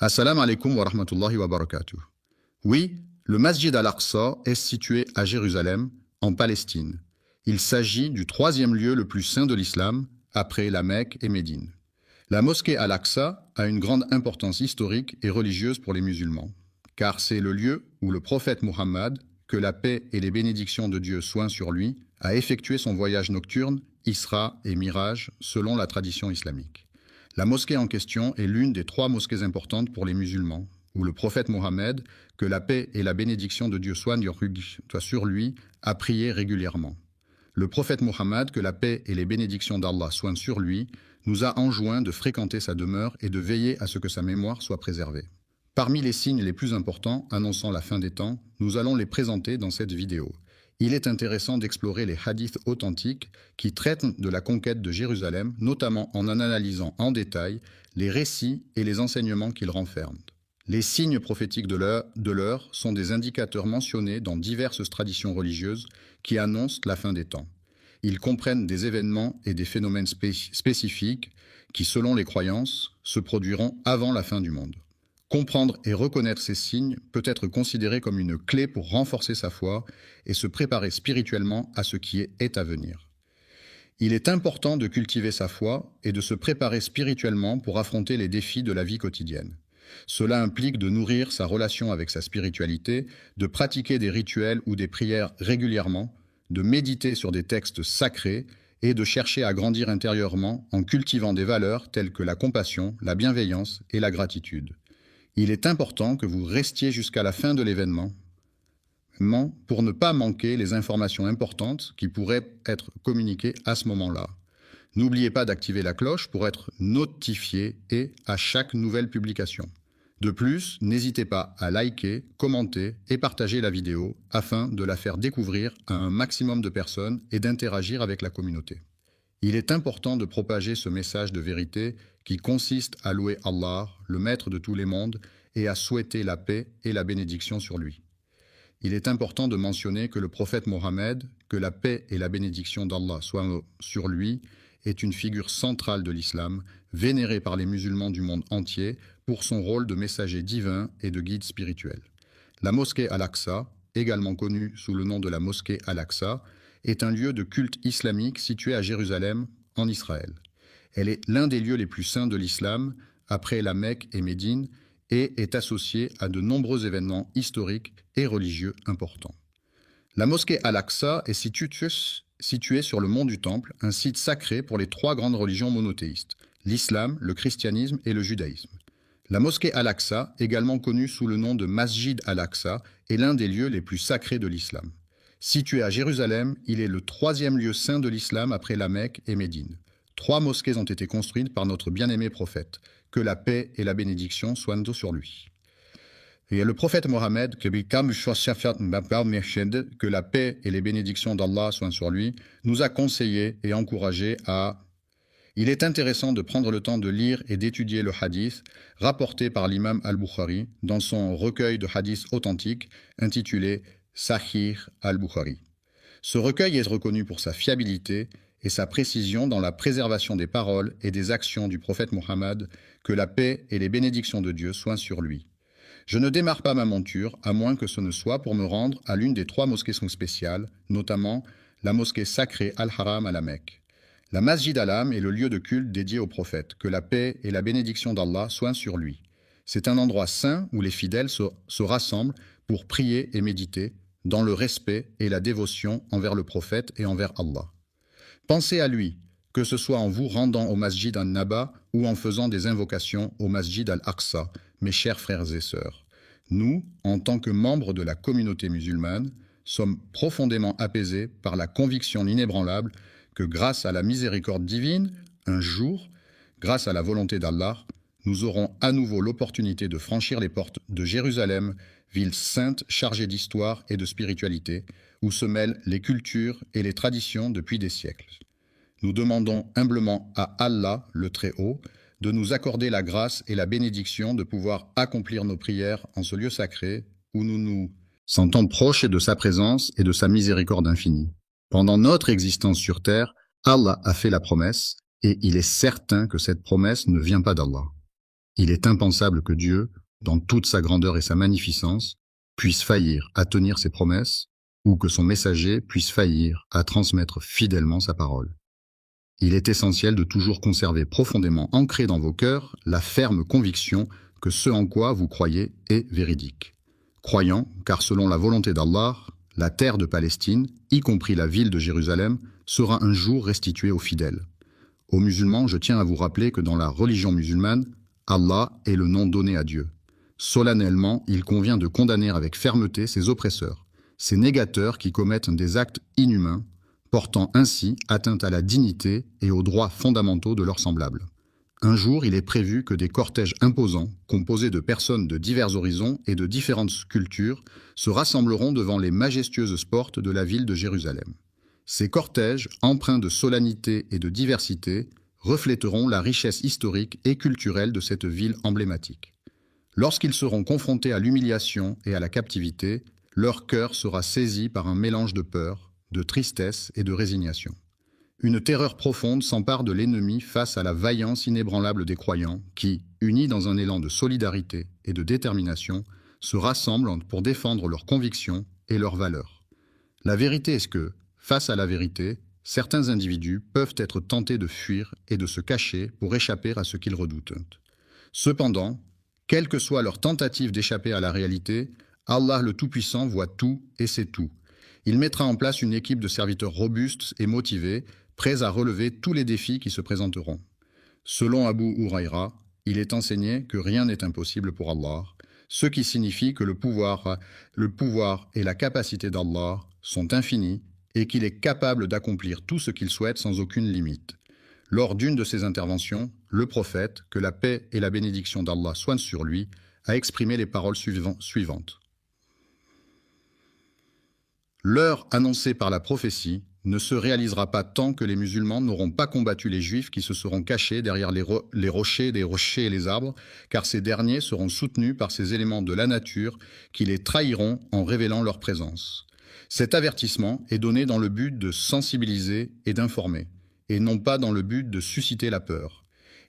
Assalamu alaikum wa rahmatullahi wa barakatuh. Oui, le Masjid al-Aqsa est situé à Jérusalem, en Palestine. Il s'agit du troisième lieu le plus saint de l'islam, après la Mecque et Médine. La mosquée al-Aqsa a une grande importance historique et religieuse pour les musulmans, car c'est le lieu où le prophète Muhammad, que la paix et les bénédictions de Dieu soient sur lui, a effectué son voyage nocturne, Isra et Miraj, selon la tradition islamique. La mosquée en question est l'une des 3 mosquées importantes pour les musulmans, où le prophète Mohammed, que la paix et la bénédiction de Dieu soient sur lui, a prié régulièrement. Le prophète Mohammed, que la paix et les bénédictions d'Allah soient sur lui, nous a enjoint de fréquenter sa demeure et de veiller à ce que sa mémoire soit préservée. Parmi les signes les plus importants annonçant la fin des temps, nous allons les présenter dans cette vidéo. Il est intéressant d'explorer les hadiths authentiques qui traitent de la conquête de Jérusalem, notamment en analysant en détail les récits et les enseignements qu'ils renferment. Les signes prophétiques de l'heure sont des indicateurs mentionnés dans diverses traditions religieuses qui annoncent la fin des temps. Ils comprennent des événements et des phénomènes spécifiques qui, selon les croyances, se produiront avant la fin du monde. Comprendre et reconnaître ces signes peut être considéré comme une clé pour renforcer sa foi et se préparer spirituellement à ce qui est à venir. Il est important de cultiver sa foi et de se préparer spirituellement pour affronter les défis de la vie quotidienne. Cela implique de nourrir sa relation avec sa spiritualité, de pratiquer des rituels ou des prières régulièrement, de méditer sur des textes sacrés et de chercher à grandir intérieurement en cultivant des valeurs telles que la compassion, la bienveillance et la gratitude. Il est important que vous restiez jusqu'à la fin de l'événement pour ne pas manquer les informations importantes qui pourraient être communiquées à ce moment-là. N'oubliez pas d'activer la cloche pour être notifié à chaque nouvelle publication. De plus, n'hésitez pas à liker, commenter et partager la vidéo afin de la faire découvrir à un maximum de personnes et d'interagir avec la communauté. Il est important de propager ce message de vérité qui consiste à louer Allah, le maître de tous les mondes, et à souhaiter la paix et la bénédiction sur lui. Il est important de mentionner que le prophète Mohammed, que la paix et la bénédiction d'Allah soient sur lui, est une figure centrale de l'islam, vénérée par les musulmans du monde entier pour son rôle de messager divin et de guide spirituel. La mosquée Al-Aqsa, également connue sous le nom de la mosquée Al-Aqsa, est un lieu de culte islamique situé à Jérusalem, en Israël. Elle est l'un des lieux les plus saints de l'islam, après la Mecque et Médine, et est associée à de nombreux événements historiques et religieux importants. La mosquée Al-Aqsa est située sur le mont du Temple, un site sacré pour les 3 grandes religions monothéistes, l'islam, le christianisme et le judaïsme. La mosquée Al-Aqsa, également connue sous le nom de Masjid Al-Aqsa, est l'un des lieux les plus sacrés de l'islam. Situé à Jérusalem, il est le 3e lieu saint de l'islam après la Mecque et Médine. 3 mosquées ont été construites par notre bien-aimé prophète, que la paix et la bénédiction soient sur lui. Et le prophète Mohammed, que la paix et les bénédictions d'Allah soient sur lui, nous a conseillé et encouragé à... Il est intéressant de prendre le temps de lire et d'étudier le hadith rapporté par l'imam al-Bukhari dans son recueil de hadiths authentiques intitulé Sahih al-Bukhari. Ce recueil est reconnu pour sa fiabilité et sa précision dans la préservation des paroles et des actions du prophète Mohammed, que la paix et les bénédictions de Dieu soient sur lui. Je ne démarre pas ma monture, à moins que ce ne soit pour me rendre à l'une des 3 mosquées spéciales, notamment la mosquée sacrée Al-Haram à la Mecque. La Masjid al-Haram est le lieu de culte dédié au prophète, que la paix et la bénédiction d'Allah soient sur lui. C'est un endroit saint où les fidèles se rassemblent pour prier et méditer, dans le respect et la dévotion envers le prophète et envers Allah. Pensez à lui, que ce soit en vous rendant au Masjid al-Naba ou en faisant des invocations au Masjid al-Aqsa, mes chers frères et sœurs. Nous, en tant que membres de la communauté musulmane, sommes profondément apaisés par la conviction inébranlable que grâce à la miséricorde divine, un jour, grâce à la volonté d'Allah, nous aurons à nouveau l'opportunité de franchir les portes de Jérusalem, ville sainte chargée d'histoire et de spiritualité, où se mêlent les cultures et les traditions depuis des siècles. Nous demandons humblement à Allah, le Très-Haut, de nous accorder la grâce et la bénédiction de pouvoir accomplir nos prières en ce lieu sacré, où nous nous sentons proches de sa présence et de sa miséricorde infinie. Pendant notre existence sur terre, Allah a fait la promesse, et il est certain que cette promesse ne vient pas d'Allah. Il est impensable que Dieu, dans toute sa grandeur et sa magnificence, puisse faillir à tenir ses promesses, ou que son messager puisse faillir à transmettre fidèlement sa parole. Il est essentiel de toujours conserver profondément ancré dans vos cœurs la ferme conviction que ce en quoi vous croyez est véridique. Croyant, car selon la volonté d'Allah, la terre de Palestine, y compris la ville de Jérusalem, sera un jour restituée aux fidèles. Aux musulmans, je tiens à vous rappeler que dans la religion musulmane, Allah est le nom donné à Dieu. Solennellement, il convient de condamner avec fermeté ces oppresseurs, ces négateurs qui commettent des actes inhumains, portant ainsi atteinte à la dignité et aux droits fondamentaux de leurs semblables. Un jour, il est prévu que des cortèges imposants, composés de personnes de divers horizons et de différentes cultures, se rassembleront devant les majestueuses portes de la ville de Jérusalem. Ces cortèges, empreints de solennité et de diversité, reflèteront la richesse historique et culturelle de cette ville emblématique. Lorsqu'ils seront confrontés à l'humiliation et à la captivité, leur cœur sera saisi par un mélange de peur, de tristesse et de résignation. Une terreur profonde s'empare de l'ennemi face à la vaillance inébranlable des croyants qui, unis dans un élan de solidarité et de détermination, se rassemblent pour défendre leurs convictions et leurs valeurs. La vérité est que, face à la vérité, certains individus peuvent être tentés de fuir et de se cacher pour échapper à ce qu'ils redoutent. Cependant, quelle que soit leur tentative d'échapper à la réalité, Allah le Tout-Puissant voit tout et sait tout. Il mettra en place une équipe de serviteurs robustes et motivés, prêts à relever tous les défis qui se présenteront. Selon Abu Huraïra, il est enseigné que rien n'est impossible pour Allah, ce qui signifie que le pouvoir et la capacité d'Allah sont infinis et qu'il est capable d'accomplir tout ce qu'il souhaite sans aucune limite. Lors d'une de ses interventions, le prophète, que la paix et la bénédiction d'Allah soient sur lui, a exprimé les paroles suivantes. L'heure annoncée par la prophétie ne se réalisera pas tant que les musulmans n'auront pas combattu les juifs qui se seront cachés derrière les rochers et les arbres, car ces derniers seront soutenus par ces éléments de la nature qui les trahiront en révélant leur présence. Cet avertissement est donné dans le but de sensibiliser et d'informer, et non pas dans le but de susciter la peur.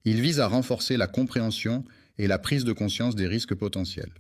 Il vise à renforcer la compréhension et la prise de conscience des risques potentiels.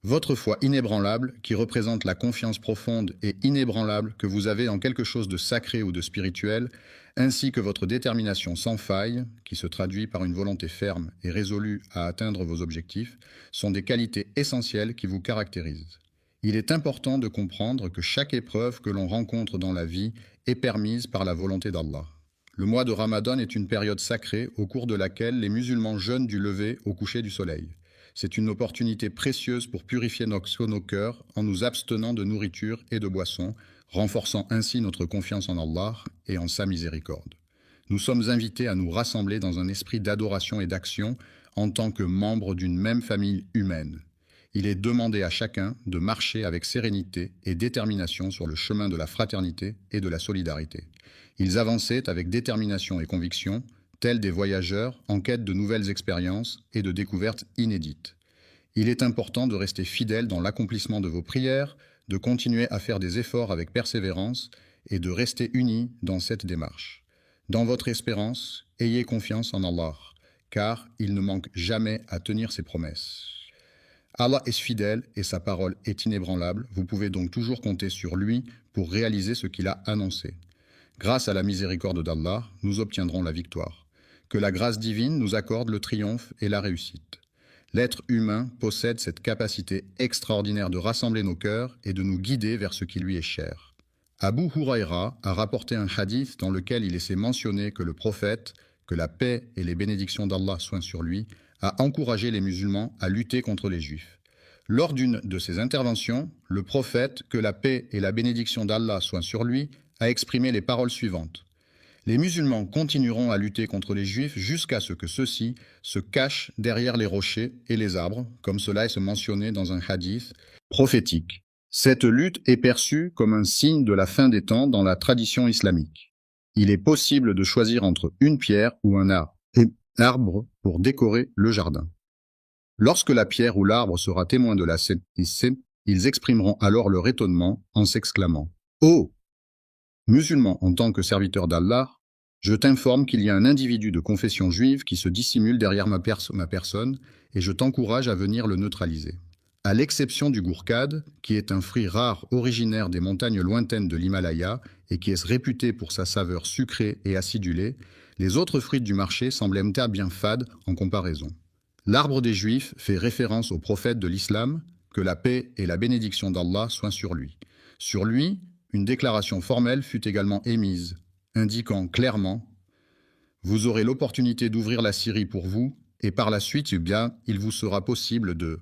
Votre foi inébranlable, qui représente la confiance profonde et inébranlable que vous avez en quelque chose de sacré ou de spirituel, ainsi que votre détermination sans faille, qui se traduit par une volonté ferme et résolue à atteindre vos objectifs, sont des qualités essentielles qui vous caractérisent. Il est important de comprendre que chaque épreuve que l'on rencontre dans la vie est permise par la volonté d'Allah. Le mois de Ramadan est une période sacrée au cours de laquelle les musulmans jeûnent du lever au coucher du soleil. C'est une opportunité précieuse pour purifier nos cœurs en nous abstenant de nourriture et de boissons, renforçant ainsi notre confiance en Allah et en sa miséricorde. Nous sommes invités à nous rassembler dans un esprit d'adoration et d'action en tant que membres d'une même famille humaine. Il est demandé à chacun de marcher avec sérénité et détermination sur le chemin de la fraternité et de la solidarité. Ils avançaient avec détermination et conviction, tels des voyageurs en quête de nouvelles expériences et de découvertes inédites. Il est important de rester fidèle dans l'accomplissement de vos prières, de continuer à faire des efforts avec persévérance et de rester unis dans cette démarche. Dans votre espérance, ayez confiance en Allah, car il ne manque jamais à tenir ses promesses. Allah est fidèle et sa parole est inébranlable, vous pouvez donc toujours compter sur lui pour réaliser ce qu'il a annoncé. Grâce à la miséricorde d'Allah, nous obtiendrons la victoire. Que la grâce divine nous accorde le triomphe et la réussite. L'être humain possède cette capacité extraordinaire de rassembler nos cœurs et de nous guider vers ce qui lui est cher. Abu Huraïra a rapporté un hadith dans lequel il essaie mentionner que le prophète, que la paix et les bénédictions d'Allah soient sur lui, a encouragé les musulmans à lutter contre les juifs. Lors d'une de ses interventions, le prophète, que la paix et la bénédiction d'Allah soient sur lui, a exprimé les paroles suivantes. Les musulmans continueront à lutter contre les juifs jusqu'à ce que ceux-ci se cachent derrière les rochers et les arbres, comme cela est mentionné dans un hadith prophétique. Cette lutte est perçue comme un signe de la fin des temps dans la tradition islamique. Il est possible de choisir entre une pierre ou un arbre pour décorer le jardin. Lorsque la pierre ou l'arbre sera témoin de la scène, ils exprimeront alors leur étonnement en s'exclamant « Oh ! Musulmans en tant que serviteurs d'Allah, Je t'informe qu'il y a un individu de confession juive qui se dissimule derrière ma personne et je t'encourage à venir le neutraliser. À l'exception du gourkad, qui est un fruit rare originaire des montagnes lointaines de l'Himalaya et qui est réputé pour sa saveur sucrée et acidulée, les autres fruits du marché semblent bien fades en comparaison. L'arbre des Juifs fait référence au prophète de l'islam, que la paix et la bénédiction d'Allah soient sur lui. Sur lui, une déclaration formelle fut également émise, indiquant clairement « Vous aurez l'opportunité d'ouvrir la Syrie pour vous, et par la suite, il vous sera possible de… »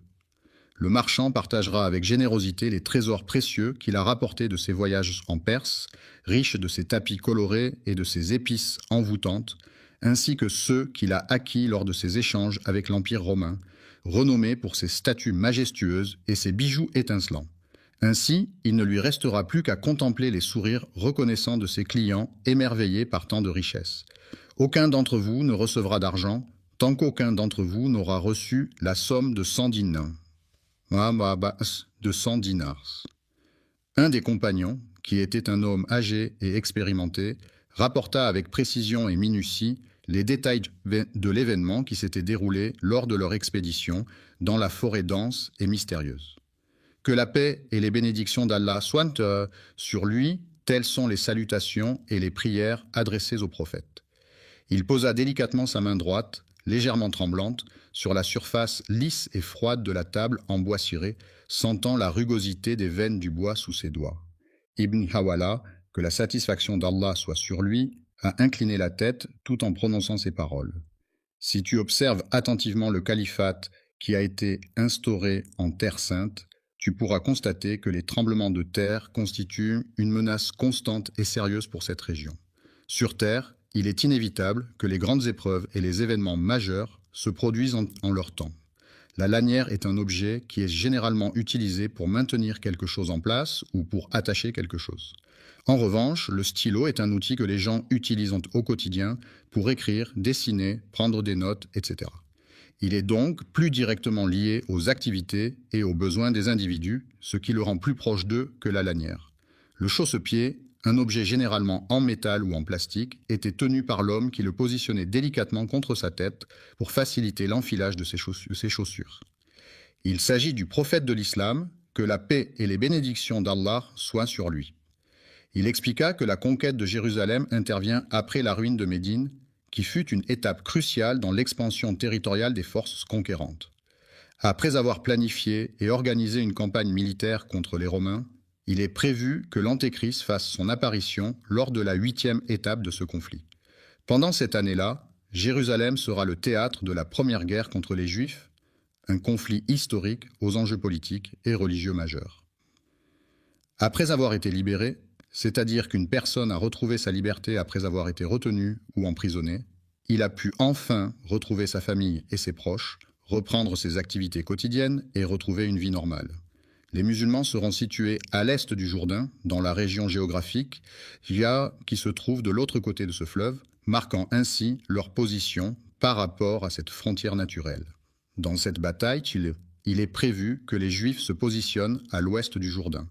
Le marchand partagera avec générosité les trésors précieux qu'il a rapportés de ses voyages en Perse, riches de ses tapis colorés et de ses épices envoûtantes, ainsi que ceux qu'il a acquis lors de ses échanges avec l'Empire romain, renommé pour ses statues majestueuses et ses bijoux étincelants. Ainsi, il ne lui restera plus qu'à contempler les sourires reconnaissants de ses clients émerveillés par tant de richesses. Aucun d'entre vous ne recevra d'argent tant qu'aucun d'entre vous n'aura reçu la somme de 100 dinars. De 100 dinars. Un des compagnons, qui était un homme âgé et expérimenté, rapporta avec précision et minutie les détails de l'événement qui s'était déroulé lors de leur expédition dans la forêt dense et mystérieuse. Que la paix et les bénédictions d'Allah soient sur lui, telles sont les salutations et les prières adressées au prophète. Il posa délicatement sa main droite, légèrement tremblante, sur la surface lisse et froide de la table en bois ciré, sentant la rugosité des veines du bois sous ses doigts. Ibn Hawala, que la satisfaction d'Allah soit sur lui, a incliné la tête tout en prononçant ces paroles. Si tu observes attentivement le califat qui a été instauré en Terre sainte, tu pourras constater que les tremblements de terre constituent une menace constante et sérieuse pour cette région. Sur Terre, il est inévitable que les grandes épreuves et les événements majeurs se produisent en leur temps. La lanière est un objet qui est généralement utilisé pour maintenir quelque chose en place ou pour attacher quelque chose. En revanche, le stylo est un outil que les gens utilisent au quotidien pour écrire, dessiner, prendre des notes, etc. Il est donc plus directement lié aux activités et aux besoins des individus, ce qui le rend plus proche d'eux que la lanière. Le chausse-pied, un objet généralement en métal ou en plastique, était tenu par l'homme qui le positionnait délicatement contre sa tête pour faciliter l'enfilage de ses chaussures. Il s'agit du prophète de l'islam, que la paix et les bénédictions d'Allah soient sur lui. Il expliqua que la conquête de Jérusalem intervient après la ruine de Médine, qui fut une étape cruciale dans l'expansion territoriale des forces conquérantes. Après avoir planifié et organisé une campagne militaire contre les Romains, il est prévu que l'Antéchrist fasse son apparition lors de la 8e étape de ce conflit. Pendant cette année-là, Jérusalem sera le théâtre de la première guerre contre les Juifs, un conflit historique aux enjeux politiques et religieux majeurs. Après avoir été libéré, c'est-à-dire qu'une personne a retrouvé sa liberté après avoir été retenu ou emprisonné, il a pu enfin retrouver sa famille et ses proches, reprendre ses activités quotidiennes et retrouver une vie normale. Les musulmans seront situés à l'est du Jourdain, dans la région géographique qui se trouve de l'autre côté de ce fleuve, marquant ainsi leur position par rapport à cette frontière naturelle. Dans cette bataille, il est prévu que les Juifs se positionnent à l'ouest du Jourdain.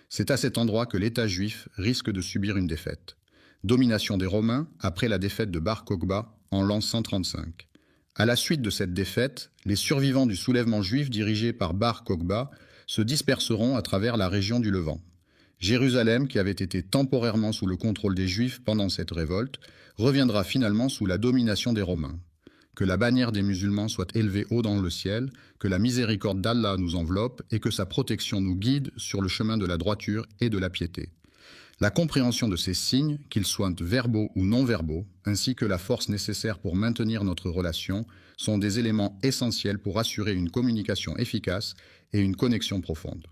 C'est à cet endroit que l'État juif risque de subir une défaite. Domination des Romains après la défaite de Bar Kokhba en l'an 135. À la suite de cette défaite, les survivants du soulèvement juif dirigé par Bar Kokhba se disperseront à travers la région du Levant. Jérusalem, qui avait été temporairement sous le contrôle des Juifs pendant cette révolte, reviendra finalement sous la domination des Romains. Que la bannière des musulmans soit élevée haut dans le ciel, que la miséricorde d'Allah nous enveloppe et que sa protection nous guide sur le chemin de la droiture et de la piété. La compréhension de ces signes, qu'ils soient verbaux ou non verbaux, ainsi que la force nécessaire pour maintenir notre relation, sont des éléments essentiels pour assurer une communication efficace et une connexion profonde.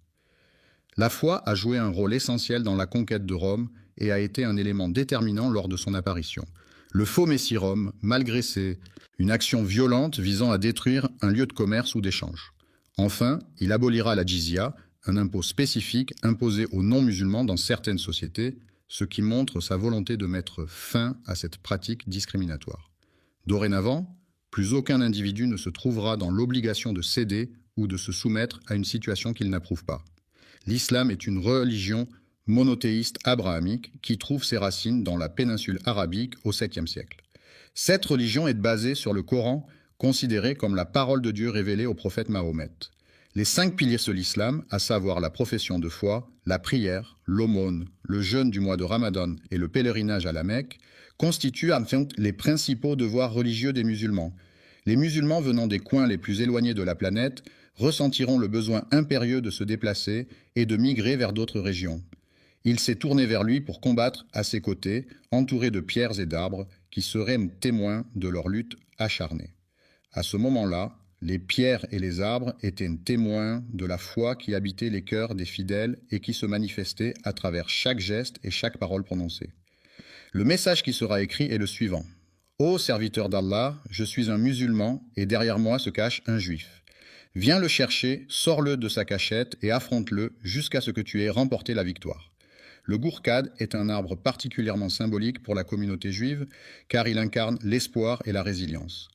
La foi a joué un rôle essentiel dans la conquête de Rome et a été un élément déterminant lors de son apparition. Le faux Messie Rome, malgré une action violente visant à détruire un lieu de commerce ou d'échange. Enfin, il abolira la jizya, un impôt spécifique imposé aux non-musulmans dans certaines sociétés, ce qui montre sa volonté de mettre fin à cette pratique discriminatoire. Dorénavant, plus aucun individu ne se trouvera dans l'obligation de céder ou de se soumettre à une situation qu'il n'approuve pas. L'islam est une religion monothéiste abrahamique qui trouve ses racines dans la péninsule arabique au 7e siècle. Cette religion est basée sur le Coran, considéré comme la parole de Dieu révélée au prophète Mahomet. Les 5 piliers de l'islam, à savoir la profession de foi, la prière, l'aumône, le jeûne du mois de Ramadan et le pèlerinage à la Mecque, constituent les principaux devoirs religieux des musulmans. Les musulmans venant des coins les plus éloignés de la planète ressentiront le besoin impérieux de se déplacer et de migrer vers d'autres régions. Il s'est tourné vers lui pour combattre à ses côtés, entouré de pierres et d'arbres qui seraient témoins de leur lutte acharnée. À ce moment-là, les pierres et les arbres étaient témoins de la foi qui habitait les cœurs des fidèles et qui se manifestait à travers chaque geste et chaque parole prononcée. Le message qui sera écrit est le suivant. « Ô serviteur d'Allah, je suis un musulman et derrière moi se cache un juif. Viens le chercher, sors-le de sa cachette et affronte-le jusqu'à ce que tu aies remporté la victoire. » Le gourkad est un arbre particulièrement symbolique pour la communauté juive car il incarne l'espoir et la résilience.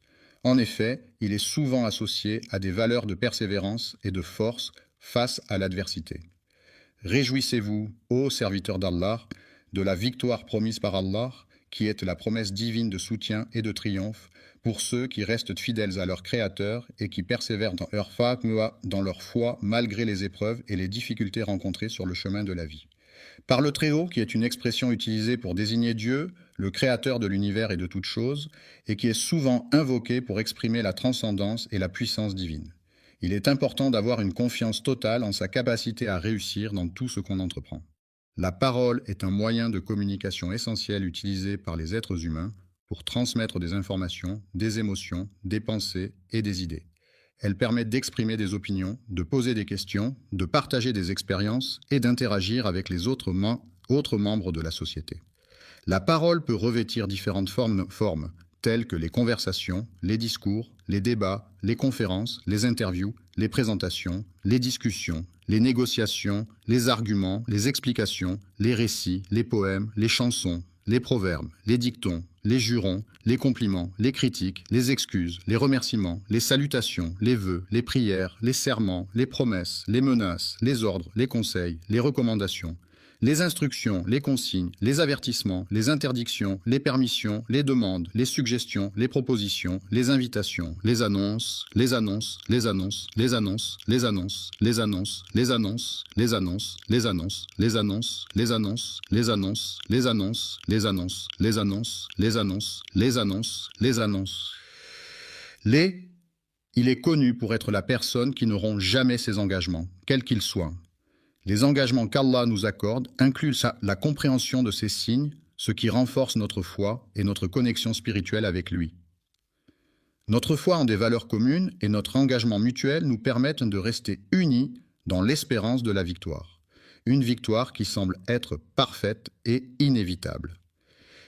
En effet, il est souvent associé à des valeurs de persévérance et de force face à l'adversité. Réjouissez-vous, ô serviteurs d'Allah, de la victoire promise par Allah, qui est la promesse divine de soutien et de triomphe pour ceux qui restent fidèles à leur Créateur et qui persévèrent dans leur foi malgré les épreuves et les difficultés rencontrées sur le chemin de la vie. Par le Très-Haut, qui est une expression utilisée pour désigner Dieu, le créateur de l'univers et de toutes choses, et qui est souvent invoqué pour exprimer la transcendance et la puissance divine. Il est important d'avoir une confiance totale en sa capacité à réussir dans tout ce qu'on entreprend. La parole est un moyen de communication essentiel utilisé par les êtres humains pour transmettre des informations, des émotions, des pensées et des idées. Elle permet d'exprimer des opinions, de poser des questions, de partager des expériences et d'interagir avec les autres membres de la société. La parole peut revêtir différentes formes, telles que les conversations, les discours, les débats, les conférences, les interviews, les présentations, les discussions, les négociations, les arguments, les explications, les récits, les poèmes, les chansons, les proverbes, les dictons, les jurons, les compliments, les critiques, les excuses, les remerciements, les salutations, les vœux, les prières, les serments, les promesses, les menaces, les ordres, les conseils, les recommandations, les instructions, les consignes, les avertissements, les interdictions, les permissions, les demandes, les suggestions, les propositions, les invitations, les annonces, les annonces, les annonces, les annonces, les annonces, les annonces, les annonces, les annonces, les annonces, les annonces, les annonces, les annonces, les annonces, les annonces, les annonces, les annonces, les annonces, les annonces. Il est connu pour être la personne qui ne rompt jamais ses engagements, quels qu'ils soient. Les engagements qu'Allah nous accorde incluent la compréhension de ces signes, ce qui renforce notre foi et notre connexion spirituelle avec lui. Notre foi en des valeurs communes et notre engagement mutuel nous permettent de rester unis dans l'espérance de la victoire. Une victoire qui semble être parfaite et inévitable.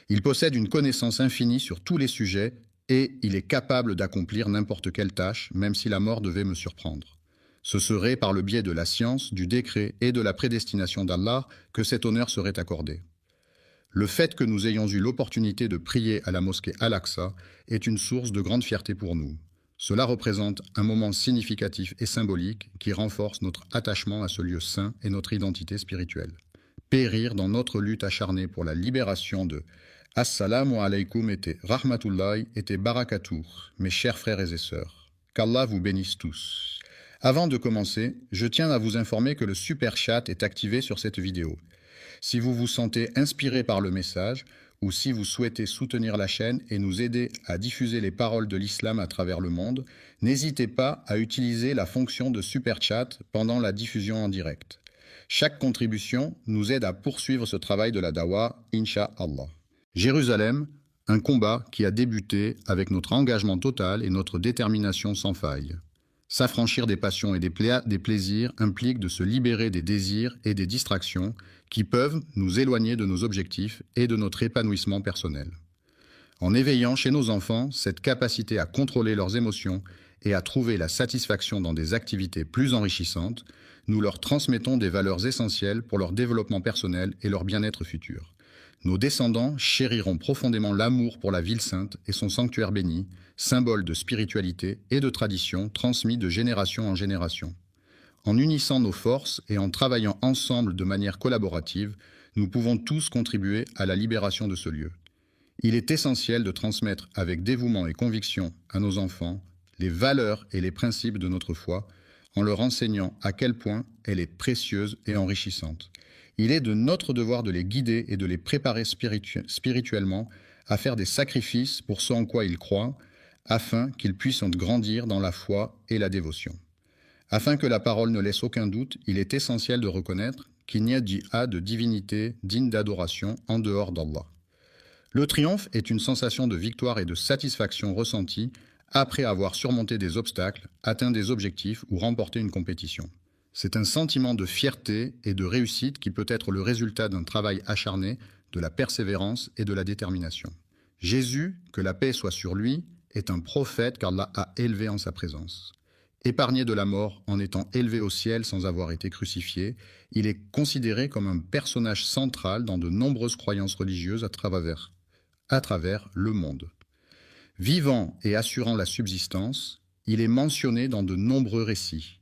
Il possède une connaissance infinie sur tous les sujets et il est capable d'accomplir n'importe quelle tâche, même si la mort devait me surprendre. Ce serait par le biais de la science, du décret et de la prédestination d'Allah que cet honneur serait accordé. Le fait que nous ayons eu l'opportunité de prier à la mosquée Al-Aqsa est une source de grande fierté pour nous. Cela représente un moment significatif et symbolique qui renforce notre attachement à ce lieu saint et notre identité spirituelle. Périr dans notre lutte acharnée pour la libération de Assalamu alaykum et rahmatullahi et barakatuh, mes chers frères et sœurs. Qu'Allah vous bénisse tous. Avant de commencer, je tiens à vous informer que le Super Chat est activé sur cette vidéo. Si vous vous sentez inspiré par le message, ou si vous souhaitez soutenir la chaîne et nous aider à diffuser les paroles de l'islam à travers le monde, n'hésitez pas à utiliser la fonction de Super Chat pendant la diffusion en direct. Chaque contribution nous aide à poursuivre ce travail de la dawa, Inch'Allah. Jérusalem, un combat qui a débuté avec notre engagement total et notre détermination sans faille. S'affranchir des passions et des plaisirs implique de se libérer des désirs et des distractions qui peuvent nous éloigner de nos objectifs et de notre épanouissement personnel. En éveillant chez nos enfants cette capacité à contrôler leurs émotions et à trouver la satisfaction dans des activités plus enrichissantes, nous leur transmettons des valeurs essentielles pour leur développement personnel et leur bien-être futur. Nos descendants chériront profondément l'amour pour la ville sainte et son sanctuaire béni, symbole de spiritualité et de tradition transmis de génération en génération. En unissant nos forces et en travaillant ensemble de manière collaborative, nous pouvons tous contribuer à la libération de ce lieu. Il est essentiel de transmettre avec dévouement et conviction à nos enfants les valeurs et les principes de notre foi, en leur enseignant à quel point elle est précieuse et enrichissante. Il est de notre devoir de les guider et de les préparer spirituellement à faire des sacrifices pour ce en quoi ils croient, afin qu'ils puissent grandir dans la foi et la dévotion. Afin que la parole ne laisse aucun doute, il est essentiel de reconnaître qu'il n'y a de divinité digne d'adoration en dehors d'Allah. Le triomphe est une sensation de victoire et de satisfaction ressentie après avoir surmonté des obstacles, atteint des objectifs ou remporté une compétition. C'est un sentiment de fierté et de réussite qui peut être le résultat d'un travail acharné, de la persévérance et de la détermination. Jésus, que la paix soit sur lui, est un prophète qu'Allah a élevé en sa présence. Épargné de la mort en étant élevé au ciel sans avoir été crucifié, il est considéré comme un personnage central dans de nombreuses croyances religieuses à travers le monde. Vivant et assurant la subsistance, il est mentionné dans de nombreux récits.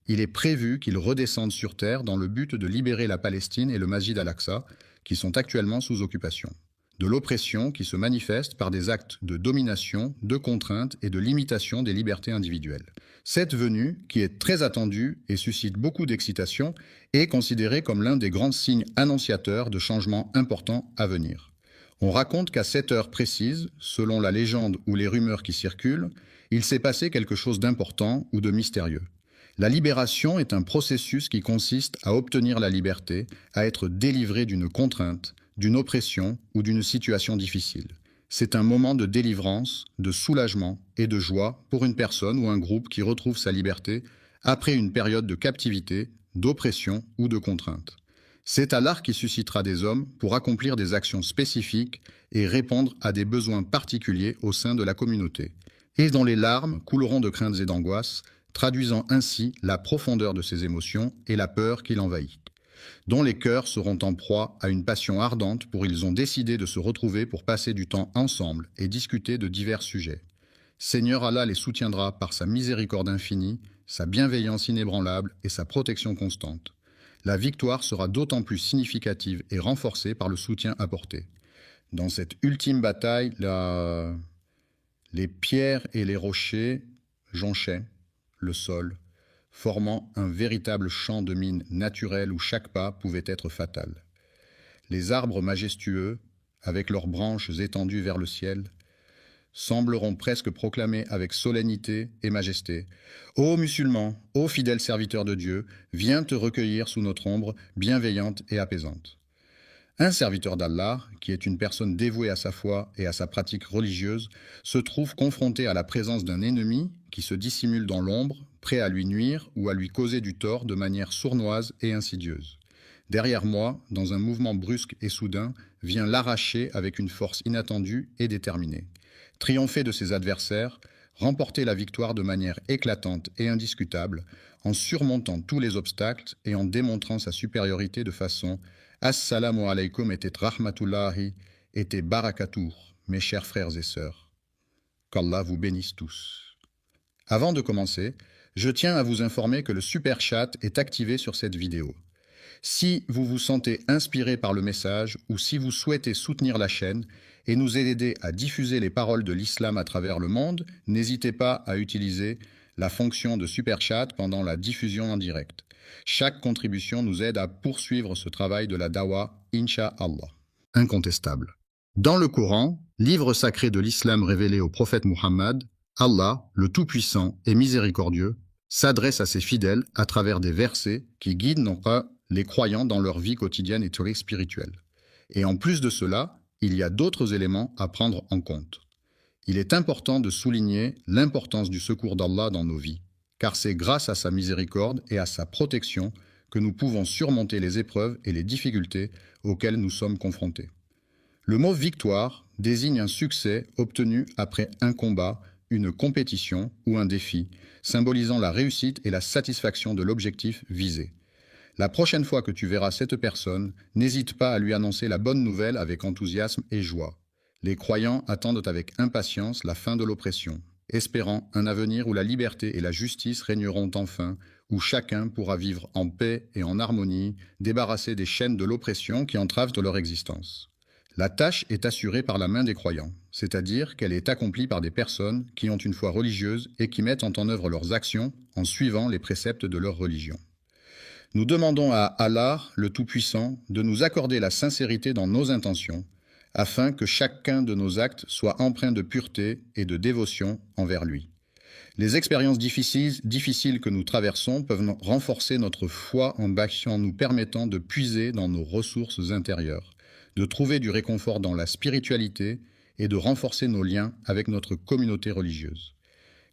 Il est prévu qu'il redescende sur terre dans le but de libérer la Palestine et le Masjid al-Aqsa, qui sont actuellement sous occupation. De l'oppression qui se manifeste par des actes de domination, de contrainte et de limitation des libertés individuelles. Cette venue, qui est très attendue et suscite beaucoup d'excitation, est considérée comme l'un des grands signes annonciateurs de changements importants à venir. On raconte qu'à cette heure précise, selon la légende ou les rumeurs qui circulent, il s'est passé quelque chose d'important ou de mystérieux. La libération est un processus qui consiste à obtenir la liberté, à être délivré d'une contrainte, d'une oppression ou d'une situation difficile. C'est un moment de délivrance, de soulagement et de joie pour une personne ou un groupe qui retrouve sa liberté après une période de captivité, d'oppression ou de contrainte. C'est Allah qui suscitera des hommes pour accomplir des actions spécifiques et répondre à des besoins particuliers au sein de la communauté, et dont les larmes couleront de craintes et d'angoisses, traduisant ainsi la profondeur de ses émotions et la peur qui l'envahit, dont les cœurs seront en proie à une passion ardente pour ils ont décidé de se retrouver pour passer du temps ensemble et discuter de divers sujets. Seigneur Allah les soutiendra par sa miséricorde infinie, sa bienveillance inébranlable et sa protection constante. La victoire sera d'autant plus significative et renforcée par le soutien apporté. Dans cette ultime bataille, les pierres et les rochers jonchaient le sol, formant un véritable champ de mine naturel où chaque pas pouvait être fatal. Les arbres majestueux, avec leurs branches étendues vers le ciel, sembleront presque proclamer avec solennité et majesté : « Ô musulmans, ô fidèles serviteurs de Dieu, viens te recueillir sous notre ombre bienveillante et apaisante. » Un serviteur d'Allah, qui est une personne dévouée à sa foi et à sa pratique religieuse, se trouve confronté à la présence d'un ennemi qui se dissimule dans l'ombre, prêt à lui nuire ou à lui causer du tort de manière sournoise et insidieuse. Derrière moi, dans un mouvement brusque et soudain, vient l'arracher avec une force inattendue et déterminée. Triompher de ses adversaires, remporter la victoire de manière éclatante et indiscutable, en surmontant tous les obstacles et en démontrant sa supériorité de façon « Assalamu alaikum et rahmatullahi et barakatuh, mes chers frères et sœurs. » Qu'Allah vous bénisse tous. Avant de commencer, je tiens à vous informer que le super chat est activé sur cette vidéo. Si vous vous sentez inspiré par le message ou si vous souhaitez soutenir la chaîne et nous aider à diffuser les paroles de l'islam à travers le monde, n'hésitez pas à utiliser la fonction de super chat pendant la diffusion en direct. Chaque contribution nous aide à poursuivre ce travail de la dawa, Inch'Allah. Incontestable. Dans le Coran, livre sacré de l'islam révélé au prophète Muhammad, Allah, le Tout-Puissant et Miséricordieux, s'adresse à ses fidèles à travers des versets qui guident non pas les croyants dans leur vie quotidienne et très spirituelle. Et en plus de cela, il y a d'autres éléments à prendre en compte. Il est important de souligner l'importance du secours d'Allah dans nos vies, car c'est grâce à sa miséricorde et à sa protection que nous pouvons surmonter les épreuves et les difficultés auxquelles nous sommes confrontés. Le mot « victoire » désigne un succès obtenu après un combat, une compétition ou un défi, symbolisant la réussite et la satisfaction de l'objectif visé. La prochaine fois que tu verras cette personne, n'hésite pas à lui annoncer la bonne nouvelle avec enthousiasme et joie. Les croyants attendent avec impatience la fin de l'oppression, espérant un avenir où la liberté et la justice régneront enfin, où chacun pourra vivre en paix et en harmonie, débarrassé des chaînes de l'oppression qui entravent leur existence. La tâche est assurée par la main des croyants, c'est-à-dire qu'elle est accomplie par des personnes qui ont une foi religieuse et qui mettent en œuvre leurs actions en suivant les préceptes de leur religion. Nous demandons à Allah, le Tout-Puissant, de nous accorder la sincérité dans nos intentions, afin que chacun de nos actes soit empreint de pureté et de dévotion envers lui. Les expériences difficiles que nous traversons peuvent renforcer notre foi en nous permettant de puiser dans nos ressources intérieures, de trouver du réconfort dans la spiritualité et de renforcer nos liens avec notre communauté religieuse.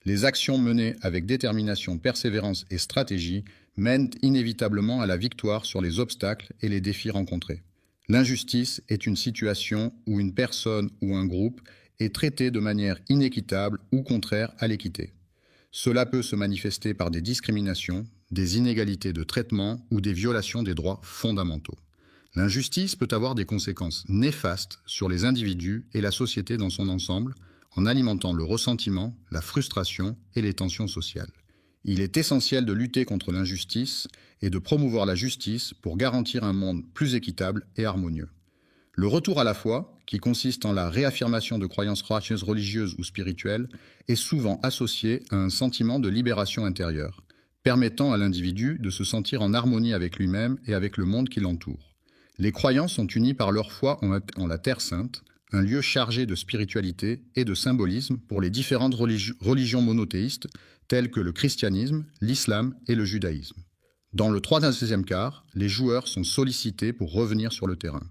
Les actions menées avec détermination, persévérance et stratégie mènent inévitablement à la victoire sur les obstacles et les défis rencontrés. L'injustice est une situation où une personne ou un groupe est traité de manière inéquitable ou contraire à l'équité. Cela peut se manifester par des discriminations, des inégalités de traitement ou des violations des droits fondamentaux. L'injustice peut avoir des conséquences néfastes sur les individus et la société dans son ensemble, en alimentant le ressentiment, la frustration et les tensions sociales. Il est essentiel de lutter contre l'injustice et de promouvoir la justice pour garantir un monde plus équitable et harmonieux. Le retour à la foi, qui consiste en la réaffirmation de croyances religieuses ou spirituelles, est souvent associé à un sentiment de libération intérieure, permettant à l'individu de se sentir en harmonie avec lui-même et avec le monde qui l'entoure. Les croyants sont unis par leur foi en la Terre Sainte, un lieu chargé de spiritualité et de symbolisme pour les différentes religions monothéistes telles que le christianisme, l'islam et le judaïsme. Dans le troisième quart, les joueurs sont sollicités pour revenir sur le terrain.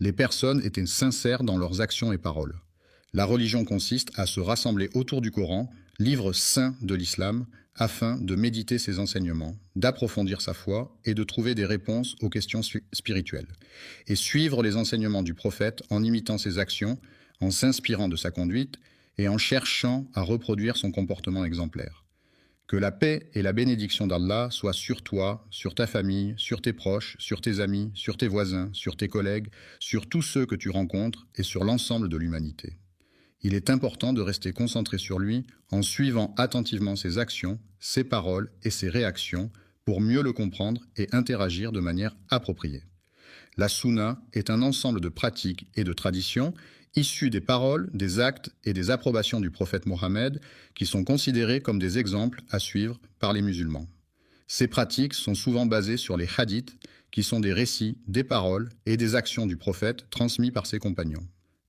Les personnes étaient sincères dans leurs actions et paroles. La religion consiste à se rassembler autour du Coran, livre saint de l'islam, afin de méditer ses enseignements, d'approfondir sa foi et de trouver des réponses aux questions spirituelles, et suivre les enseignements du prophète en imitant ses actions, en s'inspirant de sa conduite et en cherchant à reproduire son comportement exemplaire. Que la paix et la bénédiction d'Allah soient sur toi, sur ta famille, sur tes proches, sur tes amis, sur tes voisins, sur tes collègues, sur tous ceux que tu rencontres et sur l'ensemble de l'humanité. Il est important de rester concentré sur lui en suivant attentivement ses actions, ses paroles et ses réactions pour mieux le comprendre et interagir de manière appropriée. La Sunna est un ensemble de pratiques et de traditions issues des paroles, des actes et des approbations du prophète Mohammed qui sont considérés comme des exemples à suivre par les musulmans. Ces pratiques sont souvent basées sur les hadiths qui sont des récits, des paroles et des actions du prophète transmis par ses compagnons.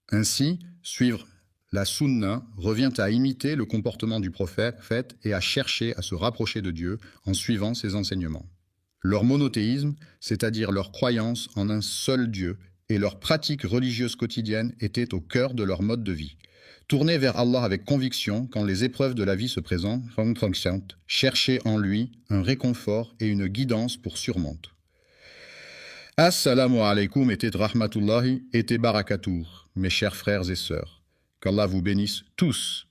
Ainsi, suivre la Sunna revient à imiter le comportement du prophète et à chercher à se rapprocher de Dieu en suivant ses enseignements. Leur monothéisme, c'est-à-dire leur croyance en un seul Dieu, et leurs pratiques religieuses quotidiennes étaient au cœur de leur mode de vie. Tournez vers Allah avec conviction quand les épreuves de la vie se présentent, cherchez en lui un réconfort et une guidance pour surmonter. Assalamu alaikum et rahmatullahi et barakatuh, mes chers frères et sœurs. Qu'Allah vous bénisse tous.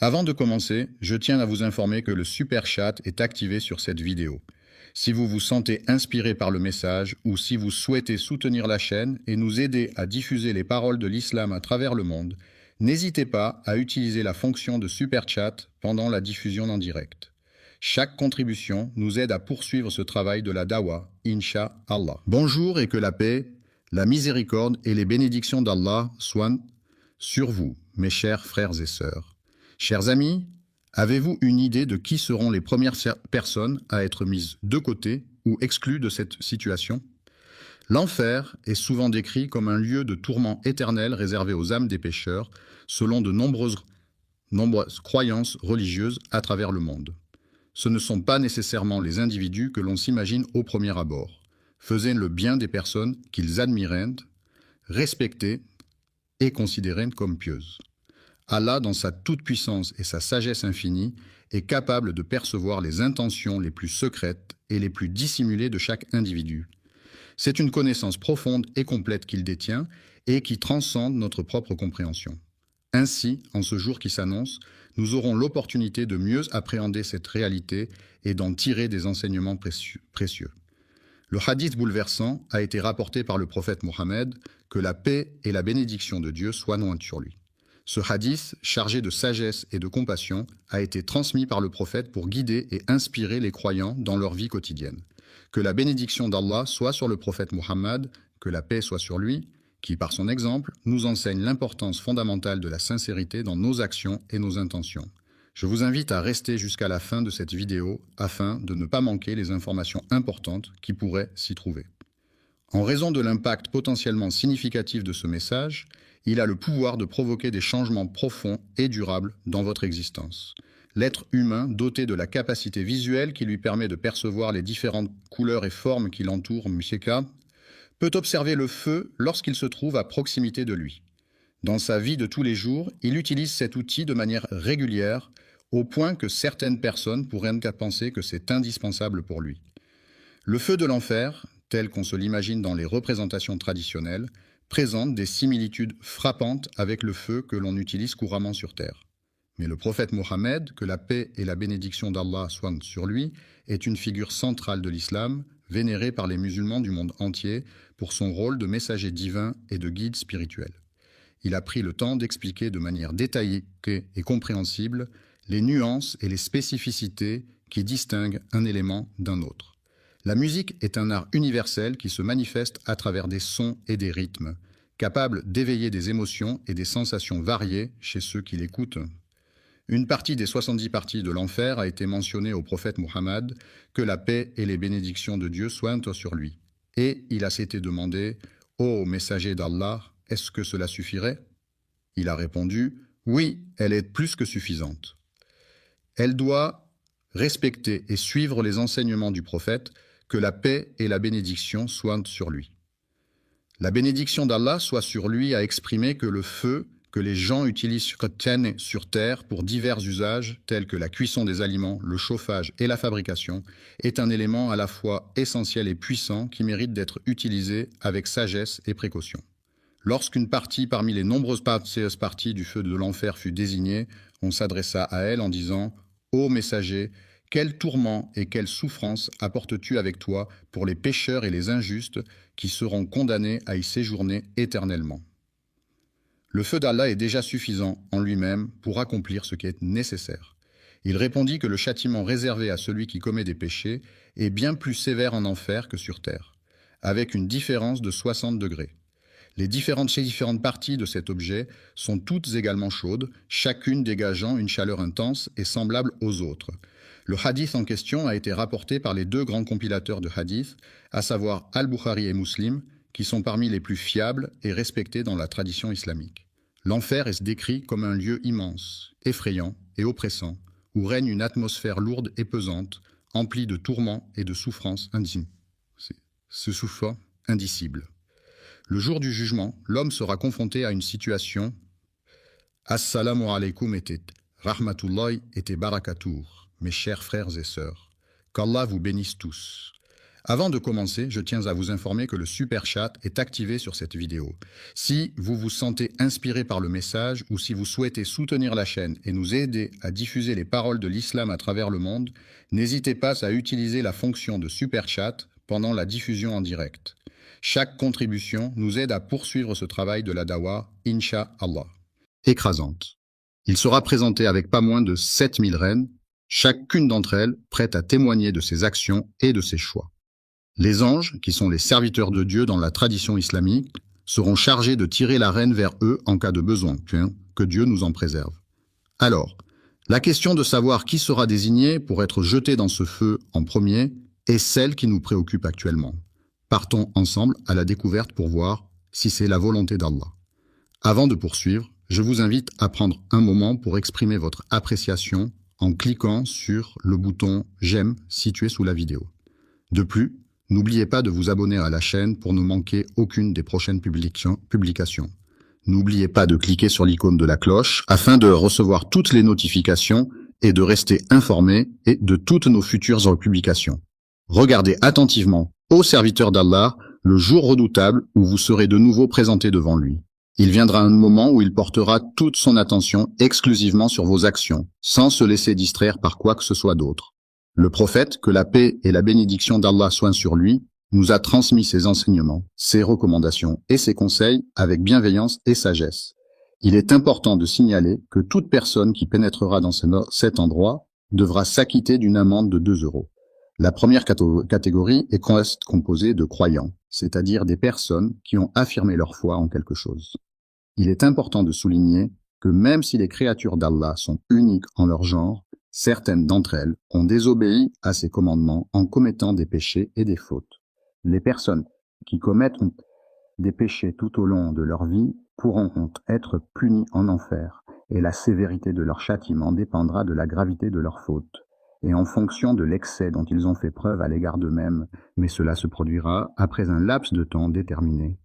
Avant de commencer, je tiens à vous informer que le super chat est activé sur cette vidéo. Si vous vous sentez inspiré par le message ou si vous souhaitez soutenir la chaîne et nous aider à diffuser les paroles de l'islam à travers le monde, n'hésitez pas à utiliser la fonction de super chat pendant la diffusion en direct. Chaque contribution nous aide à poursuivre ce travail de la dawa, Inch'Allah. Bonjour et que la paix, la miséricorde et les bénédictions d'Allah soient sur vous, mes chers frères et sœurs. Chers amis, avez-vous une idée de qui seront les premières personnes à être mises de côté ou exclues de cette situation? L'enfer est souvent décrit comme un lieu de tourment éternel réservé aux âmes des pécheurs, selon de nombreuses croyances religieuses à travers le monde. Ce ne sont pas nécessairement les individus que l'on s'imagine au premier abord. Faisaient le bien des personnes qu'ils admiraient, respectaient et considéraient comme pieuses. Allah, dans sa toute-puissance et sa sagesse infinie, est capable de percevoir les intentions les plus secrètes et les plus dissimulées de chaque individu. C'est une connaissance profonde et complète qu'il détient et qui transcende notre propre compréhension. Ainsi, en ce jour qui s'annonce, nous aurons l'opportunité de mieux appréhender cette réalité et d'en tirer des enseignements précieux. Le hadith bouleversant a été rapporté par le prophète Mohammed, que la paix et la bénédiction de Dieu soient sur lui. Ce hadith, chargé de sagesse et de compassion, a été transmis par le prophète pour guider et inspirer les croyants dans leur vie quotidienne. Que la bénédiction d'Allah soit sur le prophète Muhammad, que la paix soit sur lui, qui, par son exemple, nous enseigne l'importance fondamentale de la sincérité dans nos actions et nos intentions. Je vous invite à rester jusqu'à la fin de cette vidéo afin de ne pas manquer les informations importantes qui pourraient s'y trouver. En raison de l'impact potentiellement significatif de ce message, il a le pouvoir de provoquer des changements profonds et durables dans votre existence. L'être humain, doté de la capacité visuelle qui lui permet de percevoir les différentes couleurs et formes qui l'entourent, Msheka, peut observer le feu lorsqu'il se trouve à proximité de lui. Dans sa vie de tous les jours, il utilise cet outil de manière régulière, au point que certaines personnes pourraient penser que c'est indispensable pour lui. Le feu de l'enfer, tel qu'on se l'imagine dans les représentations traditionnelles, présente des similitudes frappantes avec le feu que l'on utilise couramment sur Terre. Mais le prophète Mohammed, que la paix et la bénédiction d'Allah soient sur lui, est une figure centrale de l'islam, vénérée par les musulmans du monde entier pour son rôle de messager divin et de guide spirituel. Il a pris le temps d'expliquer de manière détaillée et compréhensible les nuances et les spécificités qui distinguent un élément d'un autre. La musique est un art universel qui se manifeste à travers des sons et des rythmes, capable d'éveiller des émotions et des sensations variées chez ceux qui l'écoutent. Une partie des 70 parties de l'enfer a été mentionnée au prophète Muhammad, que la paix et les bénédictions de Dieu soient sur lui. Et il a s'était demandé, « Ô messager d'Allah, est-ce que cela suffirait ?» Il a répondu, « Oui, elle est plus que suffisante. » Elle doit respecter et suivre les enseignements du prophète, que la paix et la bénédiction soient sur lui. La bénédiction d'Allah soit sur lui a exprimé que le feu que les gens utilisent sur terre pour divers usages tels que la cuisson des aliments, le chauffage et la fabrication est un élément à la fois essentiel et puissant qui mérite d'être utilisé avec sagesse et précaution. Lorsqu'une partie parmi les nombreuses parties du feu de l'enfer fut désignée, on s'adressa à elle en disant « Ô messager, quel tourment et quelle souffrance apportes-tu avec toi pour les pécheurs et les injustes qui seront condamnés à y séjourner éternellement ?» Le feu d'Allah est déjà suffisant en lui-même pour accomplir ce qui est nécessaire. Il répondit que le châtiment réservé à celui qui commet des péchés est bien plus sévère en enfer que sur terre, avec une différence de 60 degrés. Les différentes parties de cet objet sont toutes également chaudes, chacune dégageant une chaleur intense et semblable aux autres. Le hadith en question a été rapporté par les deux grands compilateurs de hadith, à savoir Al-Bukhari et Muslim, qui sont parmi les plus fiables et respectés dans la tradition islamique. L'enfer est décrit comme un lieu immense, effrayant et oppressant, où règne une atmosphère lourde et pesante, emplie de tourments et de souffrances indicibles. Le jour du jugement, l'homme sera confronté à une situation « Assalamu alaikum et rahmatullahi et barakatuh » mes chers frères et sœurs, qu'Allah vous bénisse tous. Avant de commencer, je tiens à vous informer que le Super Chat est activé sur cette vidéo. Si vous vous sentez inspiré par le message ou si vous souhaitez soutenir la chaîne et nous aider à diffuser les paroles de l'islam à travers le monde, n'hésitez pas à utiliser la fonction de Super Chat pendant la diffusion en direct. Chaque contribution nous aide à poursuivre ce travail de la dawa, Inch'Allah. Écrasante. Il sera présenté avec pas moins de 7000 reines, chacune d'entre elles prête à témoigner de ses actions et de ses choix. Les anges, qui sont les serviteurs de Dieu dans la tradition islamique, seront chargés de tirer la reine vers eux en cas de besoin, que Dieu nous en préserve. Alors, la question de savoir qui sera désigné pour être jeté dans ce feu en premier est celle qui nous préoccupe actuellement. Partons ensemble à la découverte pour voir si c'est la volonté d'Allah. Avant de poursuivre, je vous invite à prendre un moment pour exprimer votre appréciation en cliquant sur le bouton « J'aime » situé sous la vidéo. De plus, n'oubliez pas de vous abonner à la chaîne pour ne manquer aucune des prochaines publications. N'oubliez pas de cliquer sur l'icône de la cloche afin de recevoir toutes les notifications et de rester informé de toutes nos futures publications. Regardez attentivement, ô serviteur d'Allah, le jour redoutable où vous serez de nouveau présenté devant lui. Il viendra un moment où il portera toute son attention exclusivement sur vos actions, sans se laisser distraire par quoi que ce soit d'autre. Le prophète, que la paix et la bénédiction d'Allah soient sur lui, nous a transmis ses enseignements, ses recommandations et ses conseils avec bienveillance et sagesse. Il est important de signaler que toute personne qui pénétrera dans cet endroit devra s'acquitter d'une amende de 2 euros. La première catégorie est composée de croyants, c'est-à-dire des personnes qui ont affirmé leur foi en quelque chose. Il est important de souligner que même si les créatures d'Allah sont uniques en leur genre, certaines d'entre elles ont désobéi à ses commandements en commettant des péchés et des fautes. Les personnes qui commettent des péchés tout au long de leur vie pourront être punies en enfer, et la sévérité de leur châtiment dépendra de la gravité de leurs fautes, et en fonction de l'excès dont ils ont fait preuve à l'égard d'eux-mêmes, mais cela se produira après un laps de temps déterminé.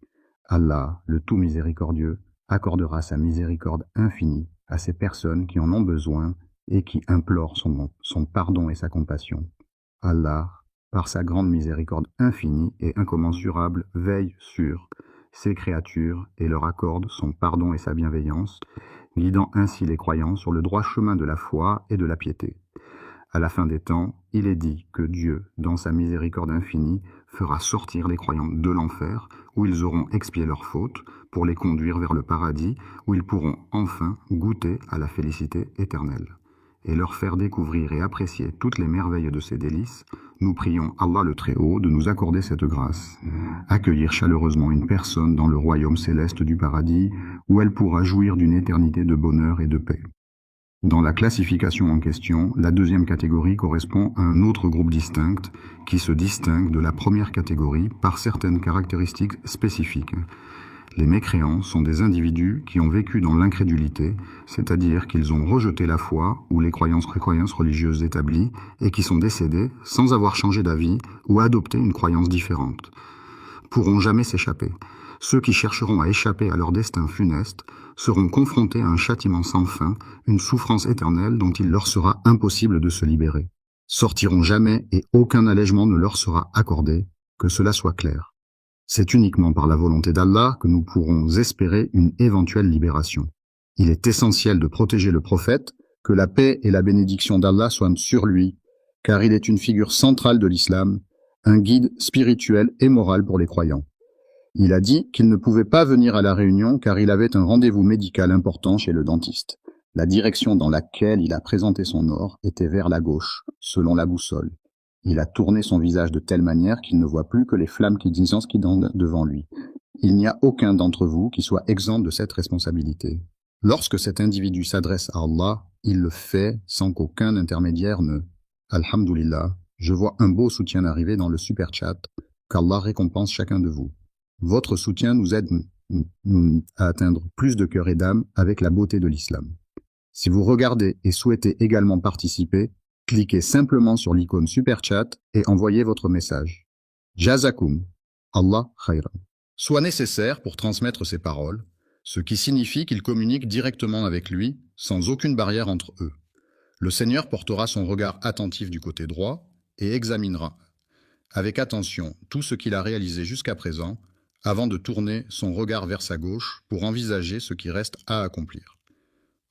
Allah, le tout miséricordieux, accordera sa miséricorde infinie à ces personnes qui en ont besoin et qui implorent son pardon et sa compassion. Allah, par sa grande miséricorde infinie et incommensurable, veille sur ses créatures et leur accorde son pardon et sa bienveillance, guidant ainsi les croyants sur le droit chemin de la foi et de la piété. À la fin des temps, il est dit que Dieu, dans sa miséricorde infinie, fera sortir les croyants de l'enfer, où ils auront expié leurs fautes, pour les conduire vers le paradis, où ils pourront enfin goûter à la félicité éternelle, et leur faire découvrir et apprécier toutes les merveilles de ses délices. Nous prions Allah le Très-Haut de nous accorder cette grâce. Accueillir chaleureusement une personne dans le royaume céleste du paradis, où elle pourra jouir d'une éternité de bonheur et de paix. Dans la classification en question, la deuxième catégorie correspond à un autre groupe distinct qui se distingue de la première catégorie par certaines caractéristiques spécifiques. Les mécréants sont des individus qui ont vécu dans l'incrédulité, c'est-à-dire qu'ils ont rejeté la foi ou les croyances religieuses établies et qui sont décédés sans avoir changé d'avis ou adopté une croyance différente. Pourront jamais s'échapper. Ceux qui chercheront à échapper à leur destin funeste seront confrontés à un châtiment sans fin, une souffrance éternelle dont il leur sera impossible de se libérer. Sortiront jamais et aucun allègement ne leur sera accordé, que cela soit clair. C'est uniquement par la volonté d'Allah que nous pourrons espérer une éventuelle libération. Il est essentiel de protéger le prophète, que la paix et la bénédiction d'Allah soient sur lui, car il est une figure centrale de l'islam, un guide spirituel et moral pour les croyants. Il a dit qu'il ne pouvait pas venir à la réunion car il avait un rendez-vous médical important chez le dentiste. La direction dans laquelle il a présenté son or était vers la gauche, selon la boussole. Il a tourné son visage de telle manière qu'il ne voit plus que les flammes qui dansent devant lui. Il n'y a aucun d'entre vous qui soit exempt de cette responsabilité. Lorsque cet individu s'adresse à Allah, il le fait sans qu'aucun intermédiaire ne... Alhamdulillah, je vois un beau soutien arriver dans le super chat, qu'Allah récompense chacun de vous. Votre soutien nous aide à atteindre plus de cœurs et d'âmes avec la beauté de l'islam. Si vous regardez et souhaitez également participer, cliquez simplement sur l'icône Super Chat et envoyez votre message. Jazakum, Allah khayran. Soit nécessaire pour transmettre ces paroles, ce qui signifie qu'il communique directement avec lui, sans aucune barrière entre eux. Le Seigneur portera son regard attentif du côté droit et examinera avec attention tout ce qu'il a réalisé jusqu'à présent, avant de tourner son regard vers sa gauche pour envisager ce qui reste à accomplir.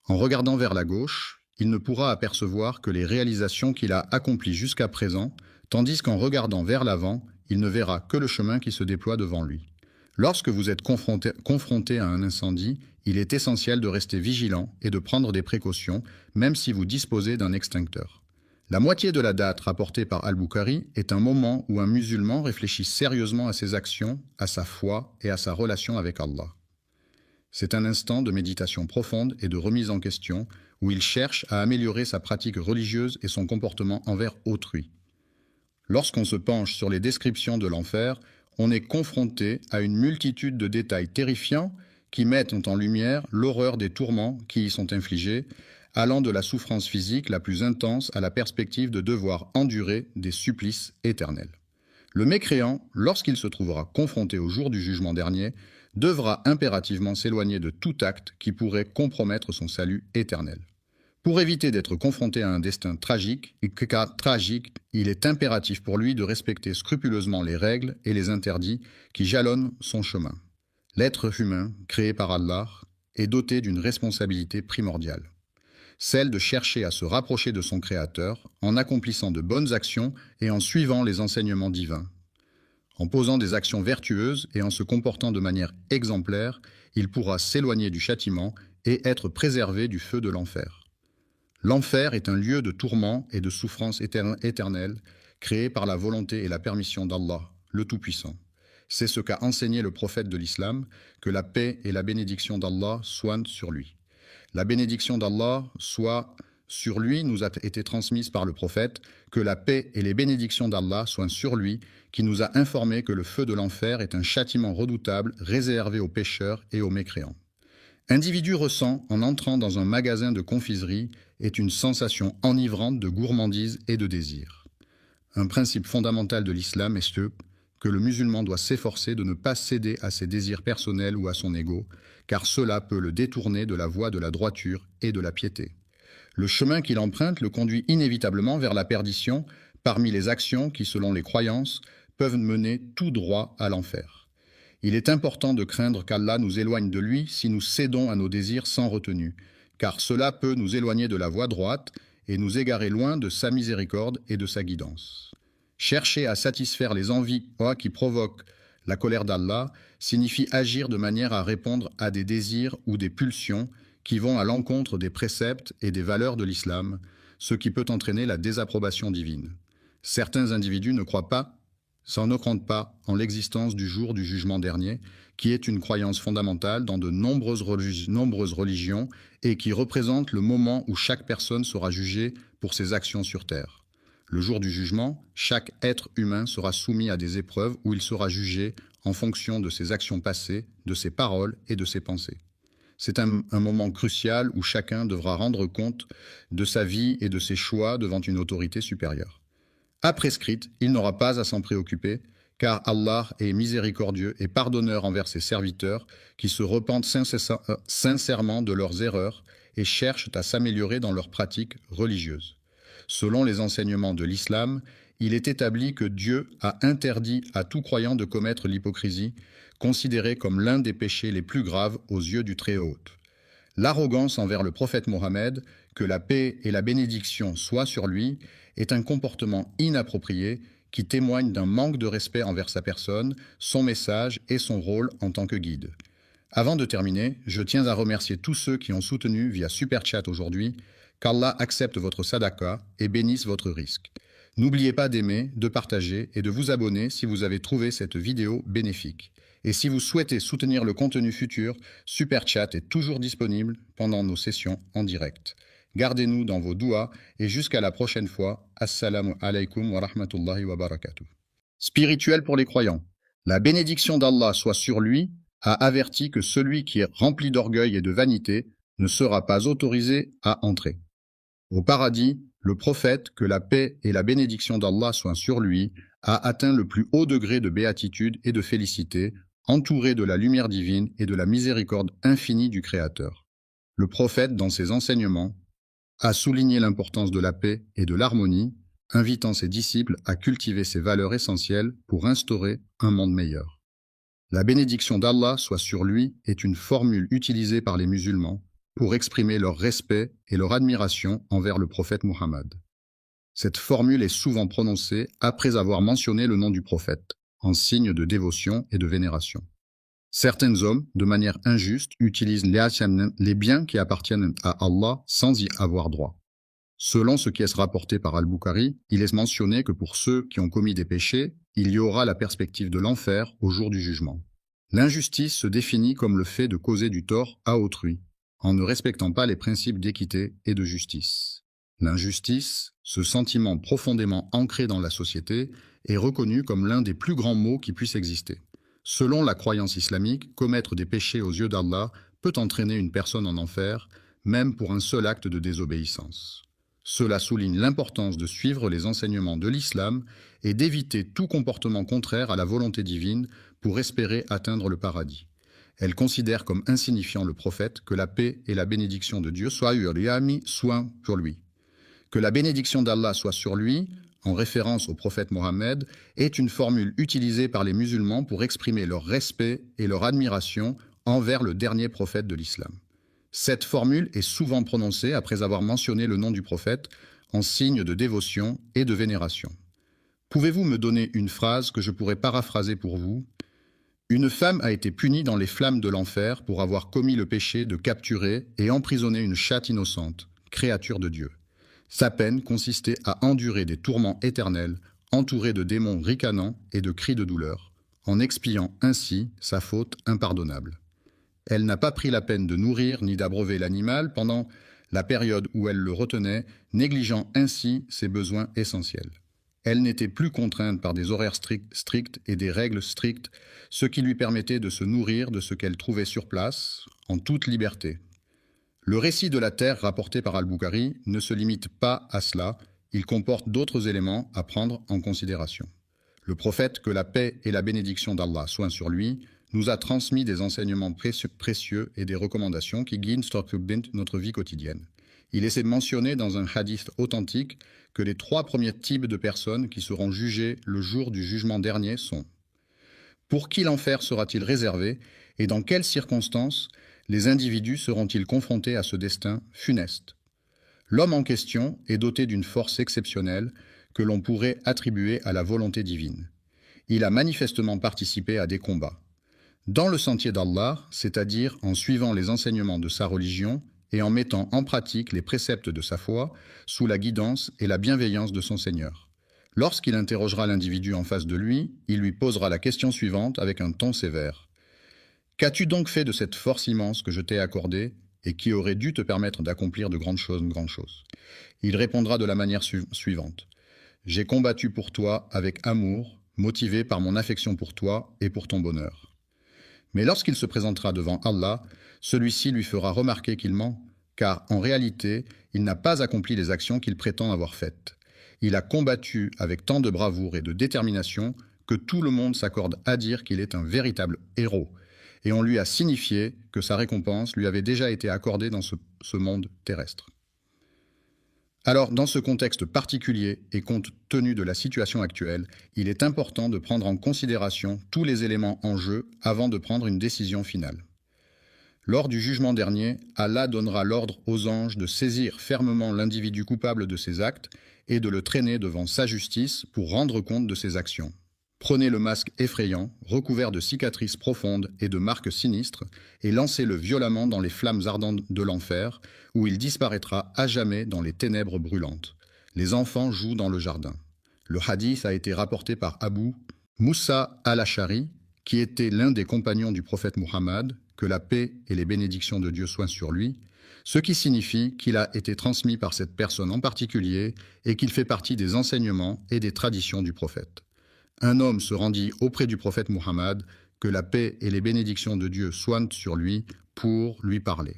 En regardant vers la gauche, il ne pourra apercevoir que les réalisations qu'il a accomplies jusqu'à présent, tandis qu'en regardant vers l'avant, il ne verra que le chemin qui se déploie devant lui. Lorsque vous êtes confronté à un incendie, il est essentiel de rester vigilant et de prendre des précautions, même si vous disposez d'un extincteur. La moitié de la date rapportée par Al-Bukhari est un moment où un musulman réfléchit sérieusement à ses actions, à sa foi et à sa relation avec Allah. C'est un instant de méditation profonde et de remise en question où il cherche à améliorer sa pratique religieuse et son comportement envers autrui. Lorsqu'on se penche sur les descriptions de l'enfer, on est confronté à une multitude de détails terrifiants qui mettent en lumière l'horreur des tourments qui y sont infligés, allant de la souffrance physique la plus intense à la perspective de devoir endurer des supplices éternels. Le mécréant, lorsqu'il se trouvera confronté au jour du jugement dernier, devra impérativement s'éloigner de tout acte qui pourrait compromettre son salut éternel. Pour éviter d'être confronté à un destin tragique, il est impératif pour lui de respecter scrupuleusement les règles et les interdits qui jalonnent son chemin. L'être humain, créé par Allah, est doté d'une responsabilité primordiale, celle de chercher à se rapprocher de son Créateur en accomplissant de bonnes actions et en suivant les enseignements divins. En posant des actions vertueuses et en se comportant de manière exemplaire, il pourra s'éloigner du châtiment et être préservé du feu de l'enfer. L'enfer est un lieu de tourment et de souffrance éternelle, créé par la volonté et la permission d'Allah, le Tout-Puissant. C'est ce qu'a enseigné le prophète de l'islam, que la paix et la bénédiction d'Allah soient sur lui. La bénédiction d'Allah soit sur lui nous a été transmise par le prophète, que la paix et les bénédictions d'Allah soient sur lui, qui nous a informé que le feu de l'enfer est un châtiment redoutable réservé aux pécheurs et aux mécréants. Individu ressent, en entrant dans un magasin de confiserie, est une sensation enivrante de gourmandise et de désir. Un principe fondamental de l'islam est ce que le musulman doit s'efforcer de ne pas céder à ses désirs personnels ou à son ego, car cela peut le détourner de la voie de la droiture et de la piété. Le chemin qu'il emprunte le conduit inévitablement vers la perdition parmi les actions qui, selon les croyances, peuvent mener tout droit à l'enfer. Il est important de craindre qu'Allah nous éloigne de lui si nous cédons à nos désirs sans retenue, car cela peut nous éloigner de la voie droite et nous égarer loin de sa miséricorde et de sa guidance. Chercher à satisfaire les envies qui provoquent la colère d'Allah signifie agir de manière à répondre à des désirs ou des pulsions qui vont à l'encontre des préceptes et des valeurs de l'islam, ce qui peut entraîner la désapprobation divine. Certains individus ne croient pas en l'existence du jour du jugement dernier, qui est une croyance fondamentale dans de nombreuses religions et qui représente le moment où chaque personne sera jugée pour ses actions sur terre. Le jour du jugement, chaque être humain sera soumis à des épreuves où il sera jugé en fonction de ses actions passées, de ses paroles et de ses pensées. C'est un moment crucial où chacun devra rendre compte de sa vie et de ses choix devant une autorité supérieure. A prescrite, il n'aura pas à s'en préoccuper, car Allah est miséricordieux et pardonneur envers ses serviteurs qui se repentent sincèrement de leurs erreurs et cherchent à s'améliorer dans leurs pratiques religieuses. Selon les enseignements de l'islam, il est établi que Dieu a interdit à tout croyant de commettre l'hypocrisie, considérée comme l'un des péchés les plus graves aux yeux du Très-Haut. L'arrogance envers le prophète Mohammed, que la paix et la bénédiction soient sur lui, est un comportement inapproprié qui témoigne d'un manque de respect envers sa personne, son message et son rôle en tant que guide. Avant de terminer, je tiens à remercier tous ceux qui ont soutenu via Super Chat aujourd'hui. Qu'Allah accepte votre sadaqa et bénisse votre risque. N'oubliez pas d'aimer, de partager et de vous abonner si vous avez trouvé cette vidéo bénéfique. Et si vous souhaitez soutenir le contenu futur, Super Chat est toujours disponible pendant nos sessions en direct. Gardez-nous dans vos douas et jusqu'à la prochaine fois. Assalamu alaikum wa rahmatullahi wa barakatuh. Spirituel pour les croyants. La bénédiction d'Allah soit sur lui a averti que celui qui est rempli d'orgueil et de vanité ne sera pas autorisé à entrer. Au paradis, le prophète, que la paix et la bénédiction d'Allah soient sur lui, a atteint le plus haut degré de béatitude et de félicité, entouré de la lumière divine et de la miséricorde infinie du Créateur. Le prophète, dans ses enseignements, a souligné l'importance de la paix et de l'harmonie, invitant ses disciples à cultiver ces valeurs essentielles pour instaurer un monde meilleur. La bénédiction d'Allah soit sur lui est une formule utilisée par les musulmans pour exprimer leur respect et leur admiration envers le prophète Mohammed. Cette formule est souvent prononcée après avoir mentionné le nom du prophète, en signe de dévotion et de vénération. Certains hommes, de manière injuste, utilisent les biens qui appartiennent à Allah sans y avoir droit. Selon ce qui est rapporté par Al-Bukhari, il est mentionné que pour ceux qui ont commis des péchés, il y aura la perspective de l'enfer au jour du jugement. L'injustice se définit comme le fait de causer du tort à autrui, en ne respectant pas les principes d'équité et de justice. L'injustice, ce sentiment profondément ancré dans la société, est reconnu comme l'un des plus grands maux qui puissent exister. Selon la croyance islamique, commettre des péchés aux yeux d'Allah peut entraîner une personne en enfer, même pour un seul acte de désobéissance. Cela souligne l'importance de suivre les enseignements de l'islam et d'éviter tout comportement contraire à la volonté divine pour espérer atteindre le paradis. Elle considère comme insignifiant le prophète que la paix et la bénédiction de Dieu soient sur lui. Que la bénédiction d'Allah soit sur lui, en référence au prophète Mohammed, est une formule utilisée par les musulmans pour exprimer leur respect et leur admiration envers le dernier prophète de l'islam. Cette formule est souvent prononcée après avoir mentionné le nom du prophète en signe de dévotion et de vénération. Pouvez-vous me donner une phrase que je pourrais paraphraser pour vous ? Une femme a été punie dans les flammes de l'enfer pour avoir commis le péché de capturer et emprisonner une chatte innocente, créature de Dieu. Sa peine consistait à endurer des tourments éternels, entourée de démons ricanants et de cris de douleur, en expiant ainsi sa faute impardonnable. Elle n'a pas pris la peine de nourrir ni d'abreuver l'animal pendant la période où elle le retenait, négligeant ainsi ses besoins essentiels. Elle n'était plus contrainte par des horaires stricts et des règles strictes, ce qui lui permettait de se nourrir de ce qu'elle trouvait sur place, en toute liberté. Le récit de la terre rapporté par Al-Bukhari ne se limite pas à cela, il comporte d'autres éléments à prendre en considération. Le prophète, que la paix et la bénédiction d'Allah soient sur lui, nous a transmis des enseignements précieux et des recommandations qui guident notre vie quotidienne. Il essaie de mentionner dans un hadith authentique que les 3 premiers types de personnes qui seront jugées le jour du jugement dernier sont: pour qui l'enfer sera-t-il réservé et dans quelles circonstances les individus seront-ils confrontés à ce destin funeste? L'homme en question est doté d'une force exceptionnelle que l'on pourrait attribuer à la volonté divine. Il a manifestement participé à des combats. Dans le sentier d'Allah, c'est-à-dire en suivant les enseignements de sa religion et en mettant en pratique les préceptes de sa foi, sous la guidance et la bienveillance de son Seigneur. Lorsqu'il interrogera l'individu en face de lui, il lui posera la question suivante avec un ton sévère. « Qu'as-tu donc fait de cette force immense que je t'ai accordée et qui aurait dû te permettre d'accomplir de grandes choses, Il répondra de la manière suivante. « J'ai combattu pour toi avec amour, motivé par mon affection pour toi et pour ton bonheur. » Mais lorsqu'il se présentera devant Allah, celui-ci lui fera remarquer qu'il ment, car en réalité, il n'a pas accompli les actions qu'il prétend avoir faites. Il a combattu avec tant de bravoure et de détermination que tout le monde s'accorde à dire qu'il est un véritable héros, et on lui a signifié que sa récompense lui avait déjà été accordée dans ce monde terrestre. Alors, dans ce contexte particulier et compte tenu de la situation actuelle, il est important de prendre en considération tous les éléments en jeu avant de prendre une décision finale. Lors du jugement dernier, Allah donnera l'ordre aux anges de saisir fermement l'individu coupable de ses actes et de le traîner devant sa justice pour rendre compte de ses actions. Prenez le masque effrayant, recouvert de cicatrices profondes et de marques sinistres, et lancez-le violemment dans les flammes ardentes de l'enfer, où il disparaîtra à jamais dans les ténèbres brûlantes. Les enfants jouent dans le jardin. Le hadith a été rapporté par Abu Moussa al-Ashari, qui était l'un des compagnons du prophète Muhammad, que la paix et les bénédictions de Dieu soient sur lui, ce qui signifie qu'il a été transmis par cette personne en particulier et qu'il fait partie des enseignements et des traditions du prophète. Un homme se rendit auprès du prophète Muhammad, que la paix et les bénédictions de Dieu soient sur lui, pour lui parler.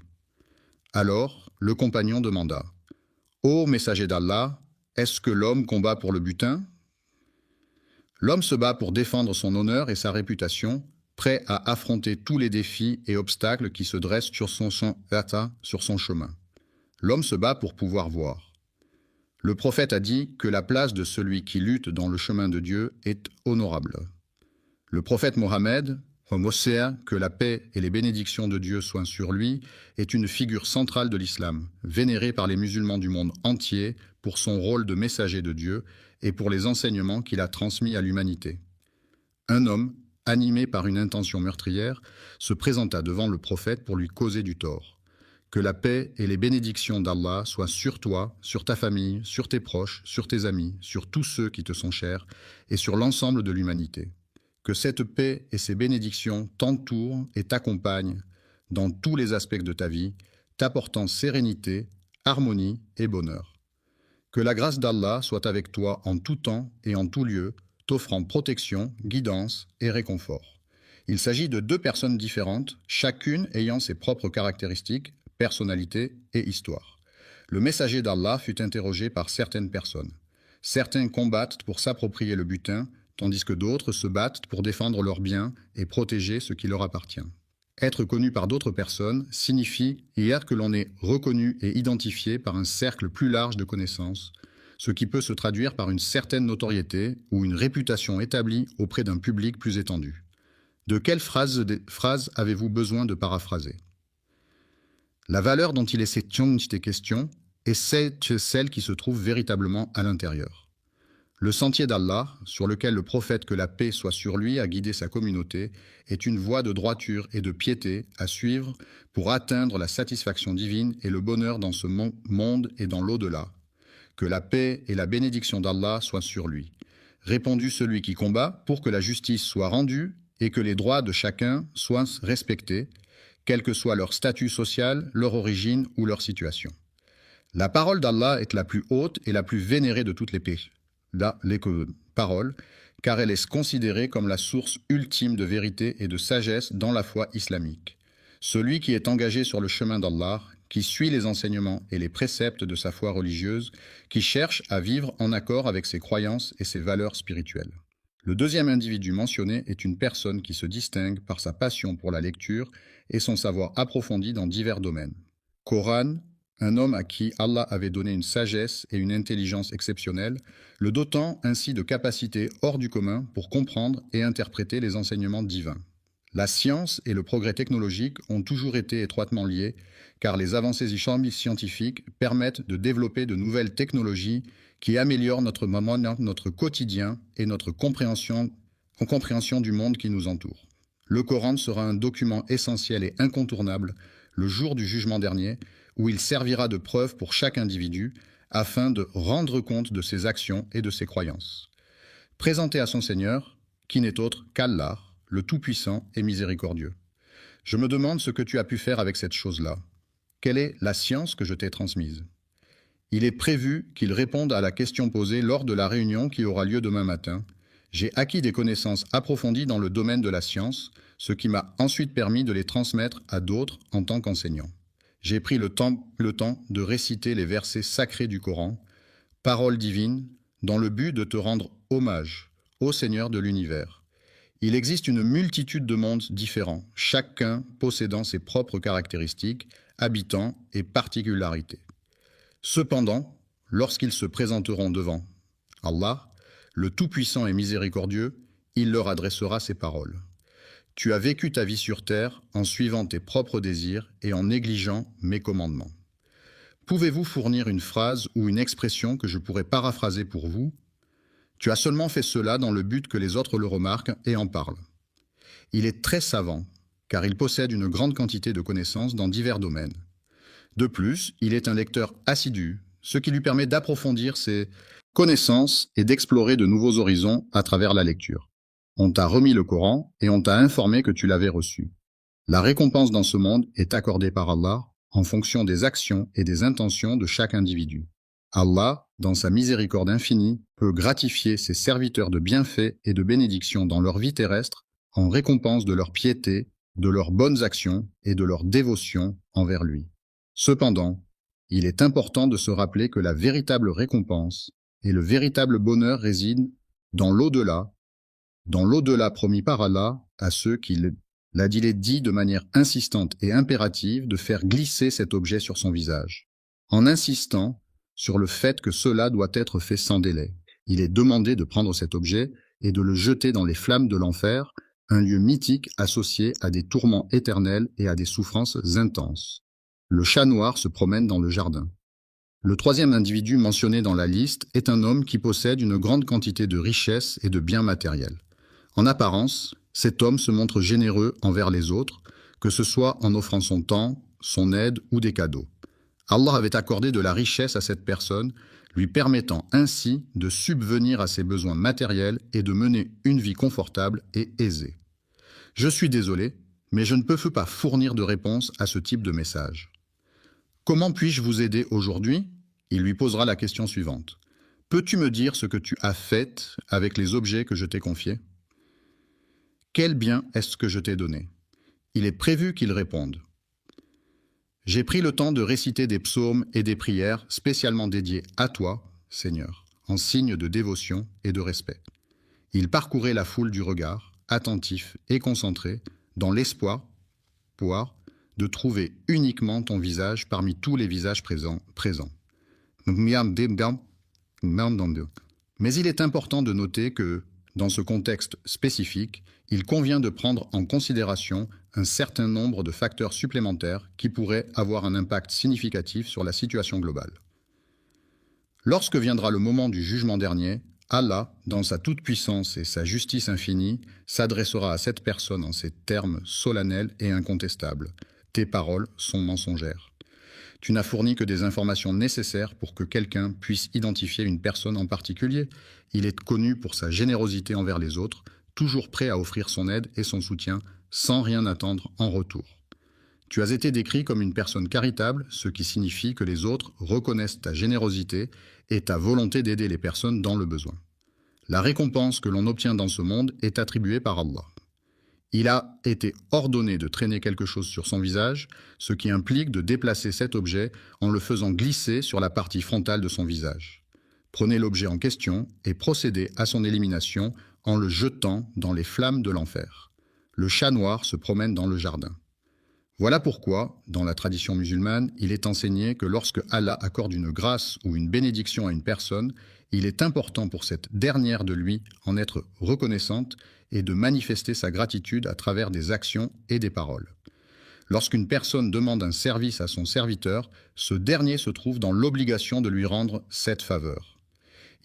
Alors, le compagnon demanda : « Ô messager d'Allah, est-ce que l'homme combat pour le butin ? L'homme se bat pour défendre son honneur et sa réputation, prêt à affronter tous les défis et obstacles qui se dressent sur son chemin. L'homme se bat pour pouvoir voir. Le prophète a dit que la place de celui qui lutte dans le chemin de Dieu est honorable. Le prophète Mohammed, que la paix et les bénédictions de Dieu soient sur lui, est une figure centrale de l'islam, vénérée par les musulmans du monde entier pour son rôle de messager de Dieu et pour les enseignements qu'il a transmis à l'humanité. Un homme, animé par une intention meurtrière, se présenta devant le prophète pour lui causer du tort. Que la paix et les bénédictions d'Allah soient sur toi, sur ta famille, sur tes proches, sur tes amis, sur tous ceux qui te sont chers et sur l'ensemble de l'humanité. Que cette paix et ces bénédictions t'entourent et t'accompagnent dans tous les aspects de ta vie, t'apportant sérénité, harmonie et bonheur. Que la grâce d'Allah soit avec toi en tout temps et en tout lieu, t'offrant protection, guidance et réconfort. Il s'agit de 2 personnes différentes, chacune ayant ses propres caractéristiques, personnalité et histoire. Le messager d'Allah fut interrogé par certaines personnes. Certains combattent pour s'approprier le butin, tandis que d'autres se battent pour défendre leurs biens et protéger ce qui leur appartient. Être connu par d'autres personnes signifie hier que l'on est reconnu et identifié par un cercle plus large de connaissances, ce qui peut se traduire par une certaine notoriété ou une réputation établie auprès d'un public plus étendu. De quelle phrase avez-vous besoin de paraphraser ? La valeur dont il est question est celle qui se trouve véritablement à l'intérieur. Le sentier d'Allah, sur lequel le prophète que la paix soit sur lui a guidé sa communauté, est une voie de droiture et de piété à suivre pour atteindre la satisfaction divine et le bonheur dans ce monde et dans l'au-delà. Que la paix et la bénédiction d'Allah soient sur lui. Répondit celui qui combat pour que la justice soit rendue et que les droits de chacun soient respectés, quel que soit leur statut social, leur origine ou leur situation. La parole d'Allah est la plus haute et la plus vénérée de toutes les paroles, car elle est considérée comme la source ultime de vérité et de sagesse dans la foi islamique. Celui qui est engagé sur le chemin d'Allah, qui suit les enseignements et les préceptes de sa foi religieuse, qui cherche à vivre en accord avec ses croyances et ses valeurs spirituelles. Le deuxième individu mentionné est une personne qui se distingue par sa passion pour la lecture et son savoir approfondi dans divers domaines. Coran, un homme à qui Allah avait donné une sagesse et une intelligence exceptionnelles, le dotant ainsi de capacités hors du commun pour comprendre et interpréter les enseignements divins. La science et le progrès technologique ont toujours été étroitement liés, car les avancées scientifiques permettent de développer de nouvelles technologies qui améliorent notre quotidien et notre compréhension du monde qui nous entoure. Le Coran sera un document essentiel et incontournable le jour du jugement dernier, où il servira de preuve pour chaque individu afin de rendre compte de ses actions et de ses croyances. Présenté à son Seigneur, qui n'est autre qu'Allah, le Tout-Puissant et Miséricordieux. Je me demande ce que tu as pu faire avec cette chose-là. Quelle est la science que je t'ai transmise? Il est prévu qu'il réponde à la question posée lors de la réunion qui aura lieu demain matin. J'ai acquis des connaissances approfondies dans le domaine de la science, ce qui m'a ensuite permis de les transmettre à d'autres en tant qu'enseignant. J'ai pris le temps de réciter les versets sacrés du Coran, paroles divines, dans le but de te rendre hommage au Seigneur de l'univers. Il existe une multitude de mondes différents, chacun possédant ses propres caractéristiques, habitants et particularités. Cependant, lorsqu'ils se présenteront devant Allah, le Tout-Puissant et Miséricordieux, il leur adressera ces paroles. Tu as vécu ta vie sur terre en suivant tes propres désirs et en négligeant mes commandements. Pouvez-vous fournir une phrase ou une expression que je pourrais paraphraser pour vous? Tu as seulement fait cela dans le but que les autres le remarquent et en parlent. Il est très savant, car il possède une grande quantité de connaissances dans divers domaines. De plus, il est un lecteur assidu, ce qui lui permet d'approfondir ses connaissances et d'explorer de nouveaux horizons à travers la lecture. On t'a remis le Coran et on t'a informé que tu l'avais reçu. La récompense dans ce monde est accordée par Allah en fonction des actions et des intentions de chaque individu. Allah, dans sa miséricorde infinie, peut gratifier ses serviteurs de bienfaits et de bénédictions dans leur vie terrestre en récompense de leur piété, de leurs bonnes actions et de leur dévotion envers lui. Cependant, il est important de se rappeler que la véritable récompense et le véritable bonheur résident dans l'au-delà promis par Allah à ceux qui il est dit de manière insistante et impérative de faire glisser cet objet sur son visage. En insistant sur le fait que cela doit être fait sans délai, il est demandé de prendre cet objet et de le jeter dans les flammes de l'enfer, un lieu mythique associé à des tourments éternels et à des souffrances intenses. Le chat noir se promène dans le jardin. Le troisième individu mentionné dans la liste est un homme qui possède une grande quantité de richesses et de biens matériels. En apparence, cet homme se montre généreux envers les autres, que ce soit en offrant son temps, son aide ou des cadeaux. Allah avait accordé de la richesse à cette personne, lui permettant ainsi de subvenir à ses besoins matériels et de mener une vie confortable et aisée. Je suis désolé, mais je ne peux pas fournir de réponse à ce type de message. Comment puis-je vous aider aujourd'hui? Il lui posera la question suivante. Peux-tu me dire ce que tu as fait avec les objets que je t'ai confiés? Quel bien est-ce que je t'ai donné? Il est prévu qu'il réponde. J'ai pris le temps de réciter des psaumes et des prières spécialement dédiées à toi, Seigneur, en signe de dévotion et de respect. Il parcourait la foule du regard, attentif et concentré, dans l'espoir de trouver uniquement ton visage parmi tous les visages présents. Mais il est important de noter que, dans ce contexte spécifique, il convient de prendre en considération un certain nombre de facteurs supplémentaires qui pourraient avoir un impact significatif sur la situation globale. Lorsque viendra le moment du jugement dernier, Allah, dans sa toute-puissance et sa justice infinie, s'adressera à cette personne en ces termes solennels et incontestables. Tes paroles sont mensongères. Tu n'as fourni que des informations nécessaires pour que quelqu'un puisse identifier une personne en particulier. Il est connu pour sa générosité envers les autres, toujours prêt à offrir son aide et son soutien, sans rien attendre en retour. Tu as été décrit comme une personne charitable, ce qui signifie que les autres reconnaissent ta générosité et ta volonté d'aider les personnes dans le besoin. La récompense que l'on obtient dans ce monde est attribuée par Allah. Il a été ordonné de traîner quelque chose sur son visage, ce qui implique de déplacer cet objet en le faisant glisser sur la partie frontale de son visage. Prenez l'objet en question et procédez à son élimination en le jetant dans les flammes de l'enfer. Le chat noir se promène dans le jardin. Voilà pourquoi, dans la tradition musulmane, il est enseigné que lorsque Allah accorde une grâce ou une bénédiction à une personne, il est important pour cette dernière de lui en être reconnaissante et de manifester sa gratitude à travers des actions et des paroles. Lorsqu'une personne demande un service à son serviteur, ce dernier se trouve dans l'obligation de lui rendre cette faveur.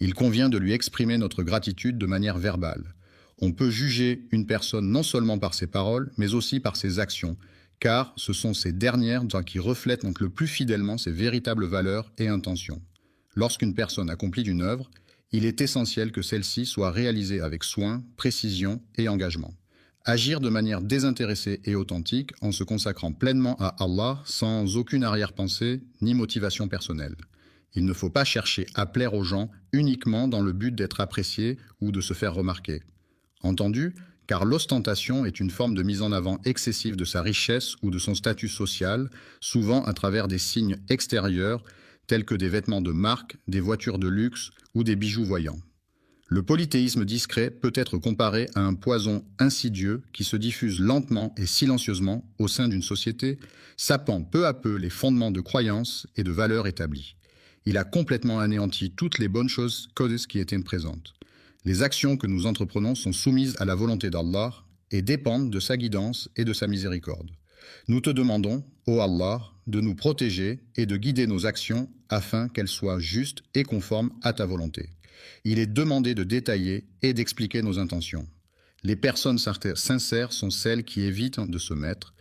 Il convient de lui exprimer notre gratitude de manière verbale. On peut juger une personne non seulement par ses paroles, mais aussi par ses actions, car ce sont ces dernières qui reflètent donc le plus fidèlement ses véritables valeurs et intentions. Lorsqu'une personne accomplit une œuvre, il est essentiel que celle-ci soit réalisée avec soin, précision et engagement. Agir de manière désintéressée et authentique en se consacrant pleinement à Allah sans aucune arrière-pensée ni motivation personnelle. Il ne faut pas chercher à plaire aux gens uniquement dans le but d'être apprécié ou de se faire remarquer. Entendu, car l'ostentation est une forme de mise en avant excessive de sa richesse ou de son statut social, souvent à travers des signes extérieurs tels que des vêtements de marque, des voitures de luxe ou des bijoux voyants. Le polythéisme discret peut être comparé à un poison insidieux qui se diffuse lentement et silencieusement au sein d'une société, sapant peu à peu les fondements de croyances et de valeurs établies. Il a complètement anéanti toutes les bonnes choses qui étaient présentes. Les actions que nous entreprenons sont soumises à la volonté d'Allah et dépendent de sa guidance et de sa miséricorde. Nous te demandons, ô Allah, de nous protéger et de guider nos actions afin qu'elles soient justes et conformes à ta volonté. Il est demandé de détailler et d'expliquer nos intentions. Les personnes sincères sont celles qui évitent de se mettre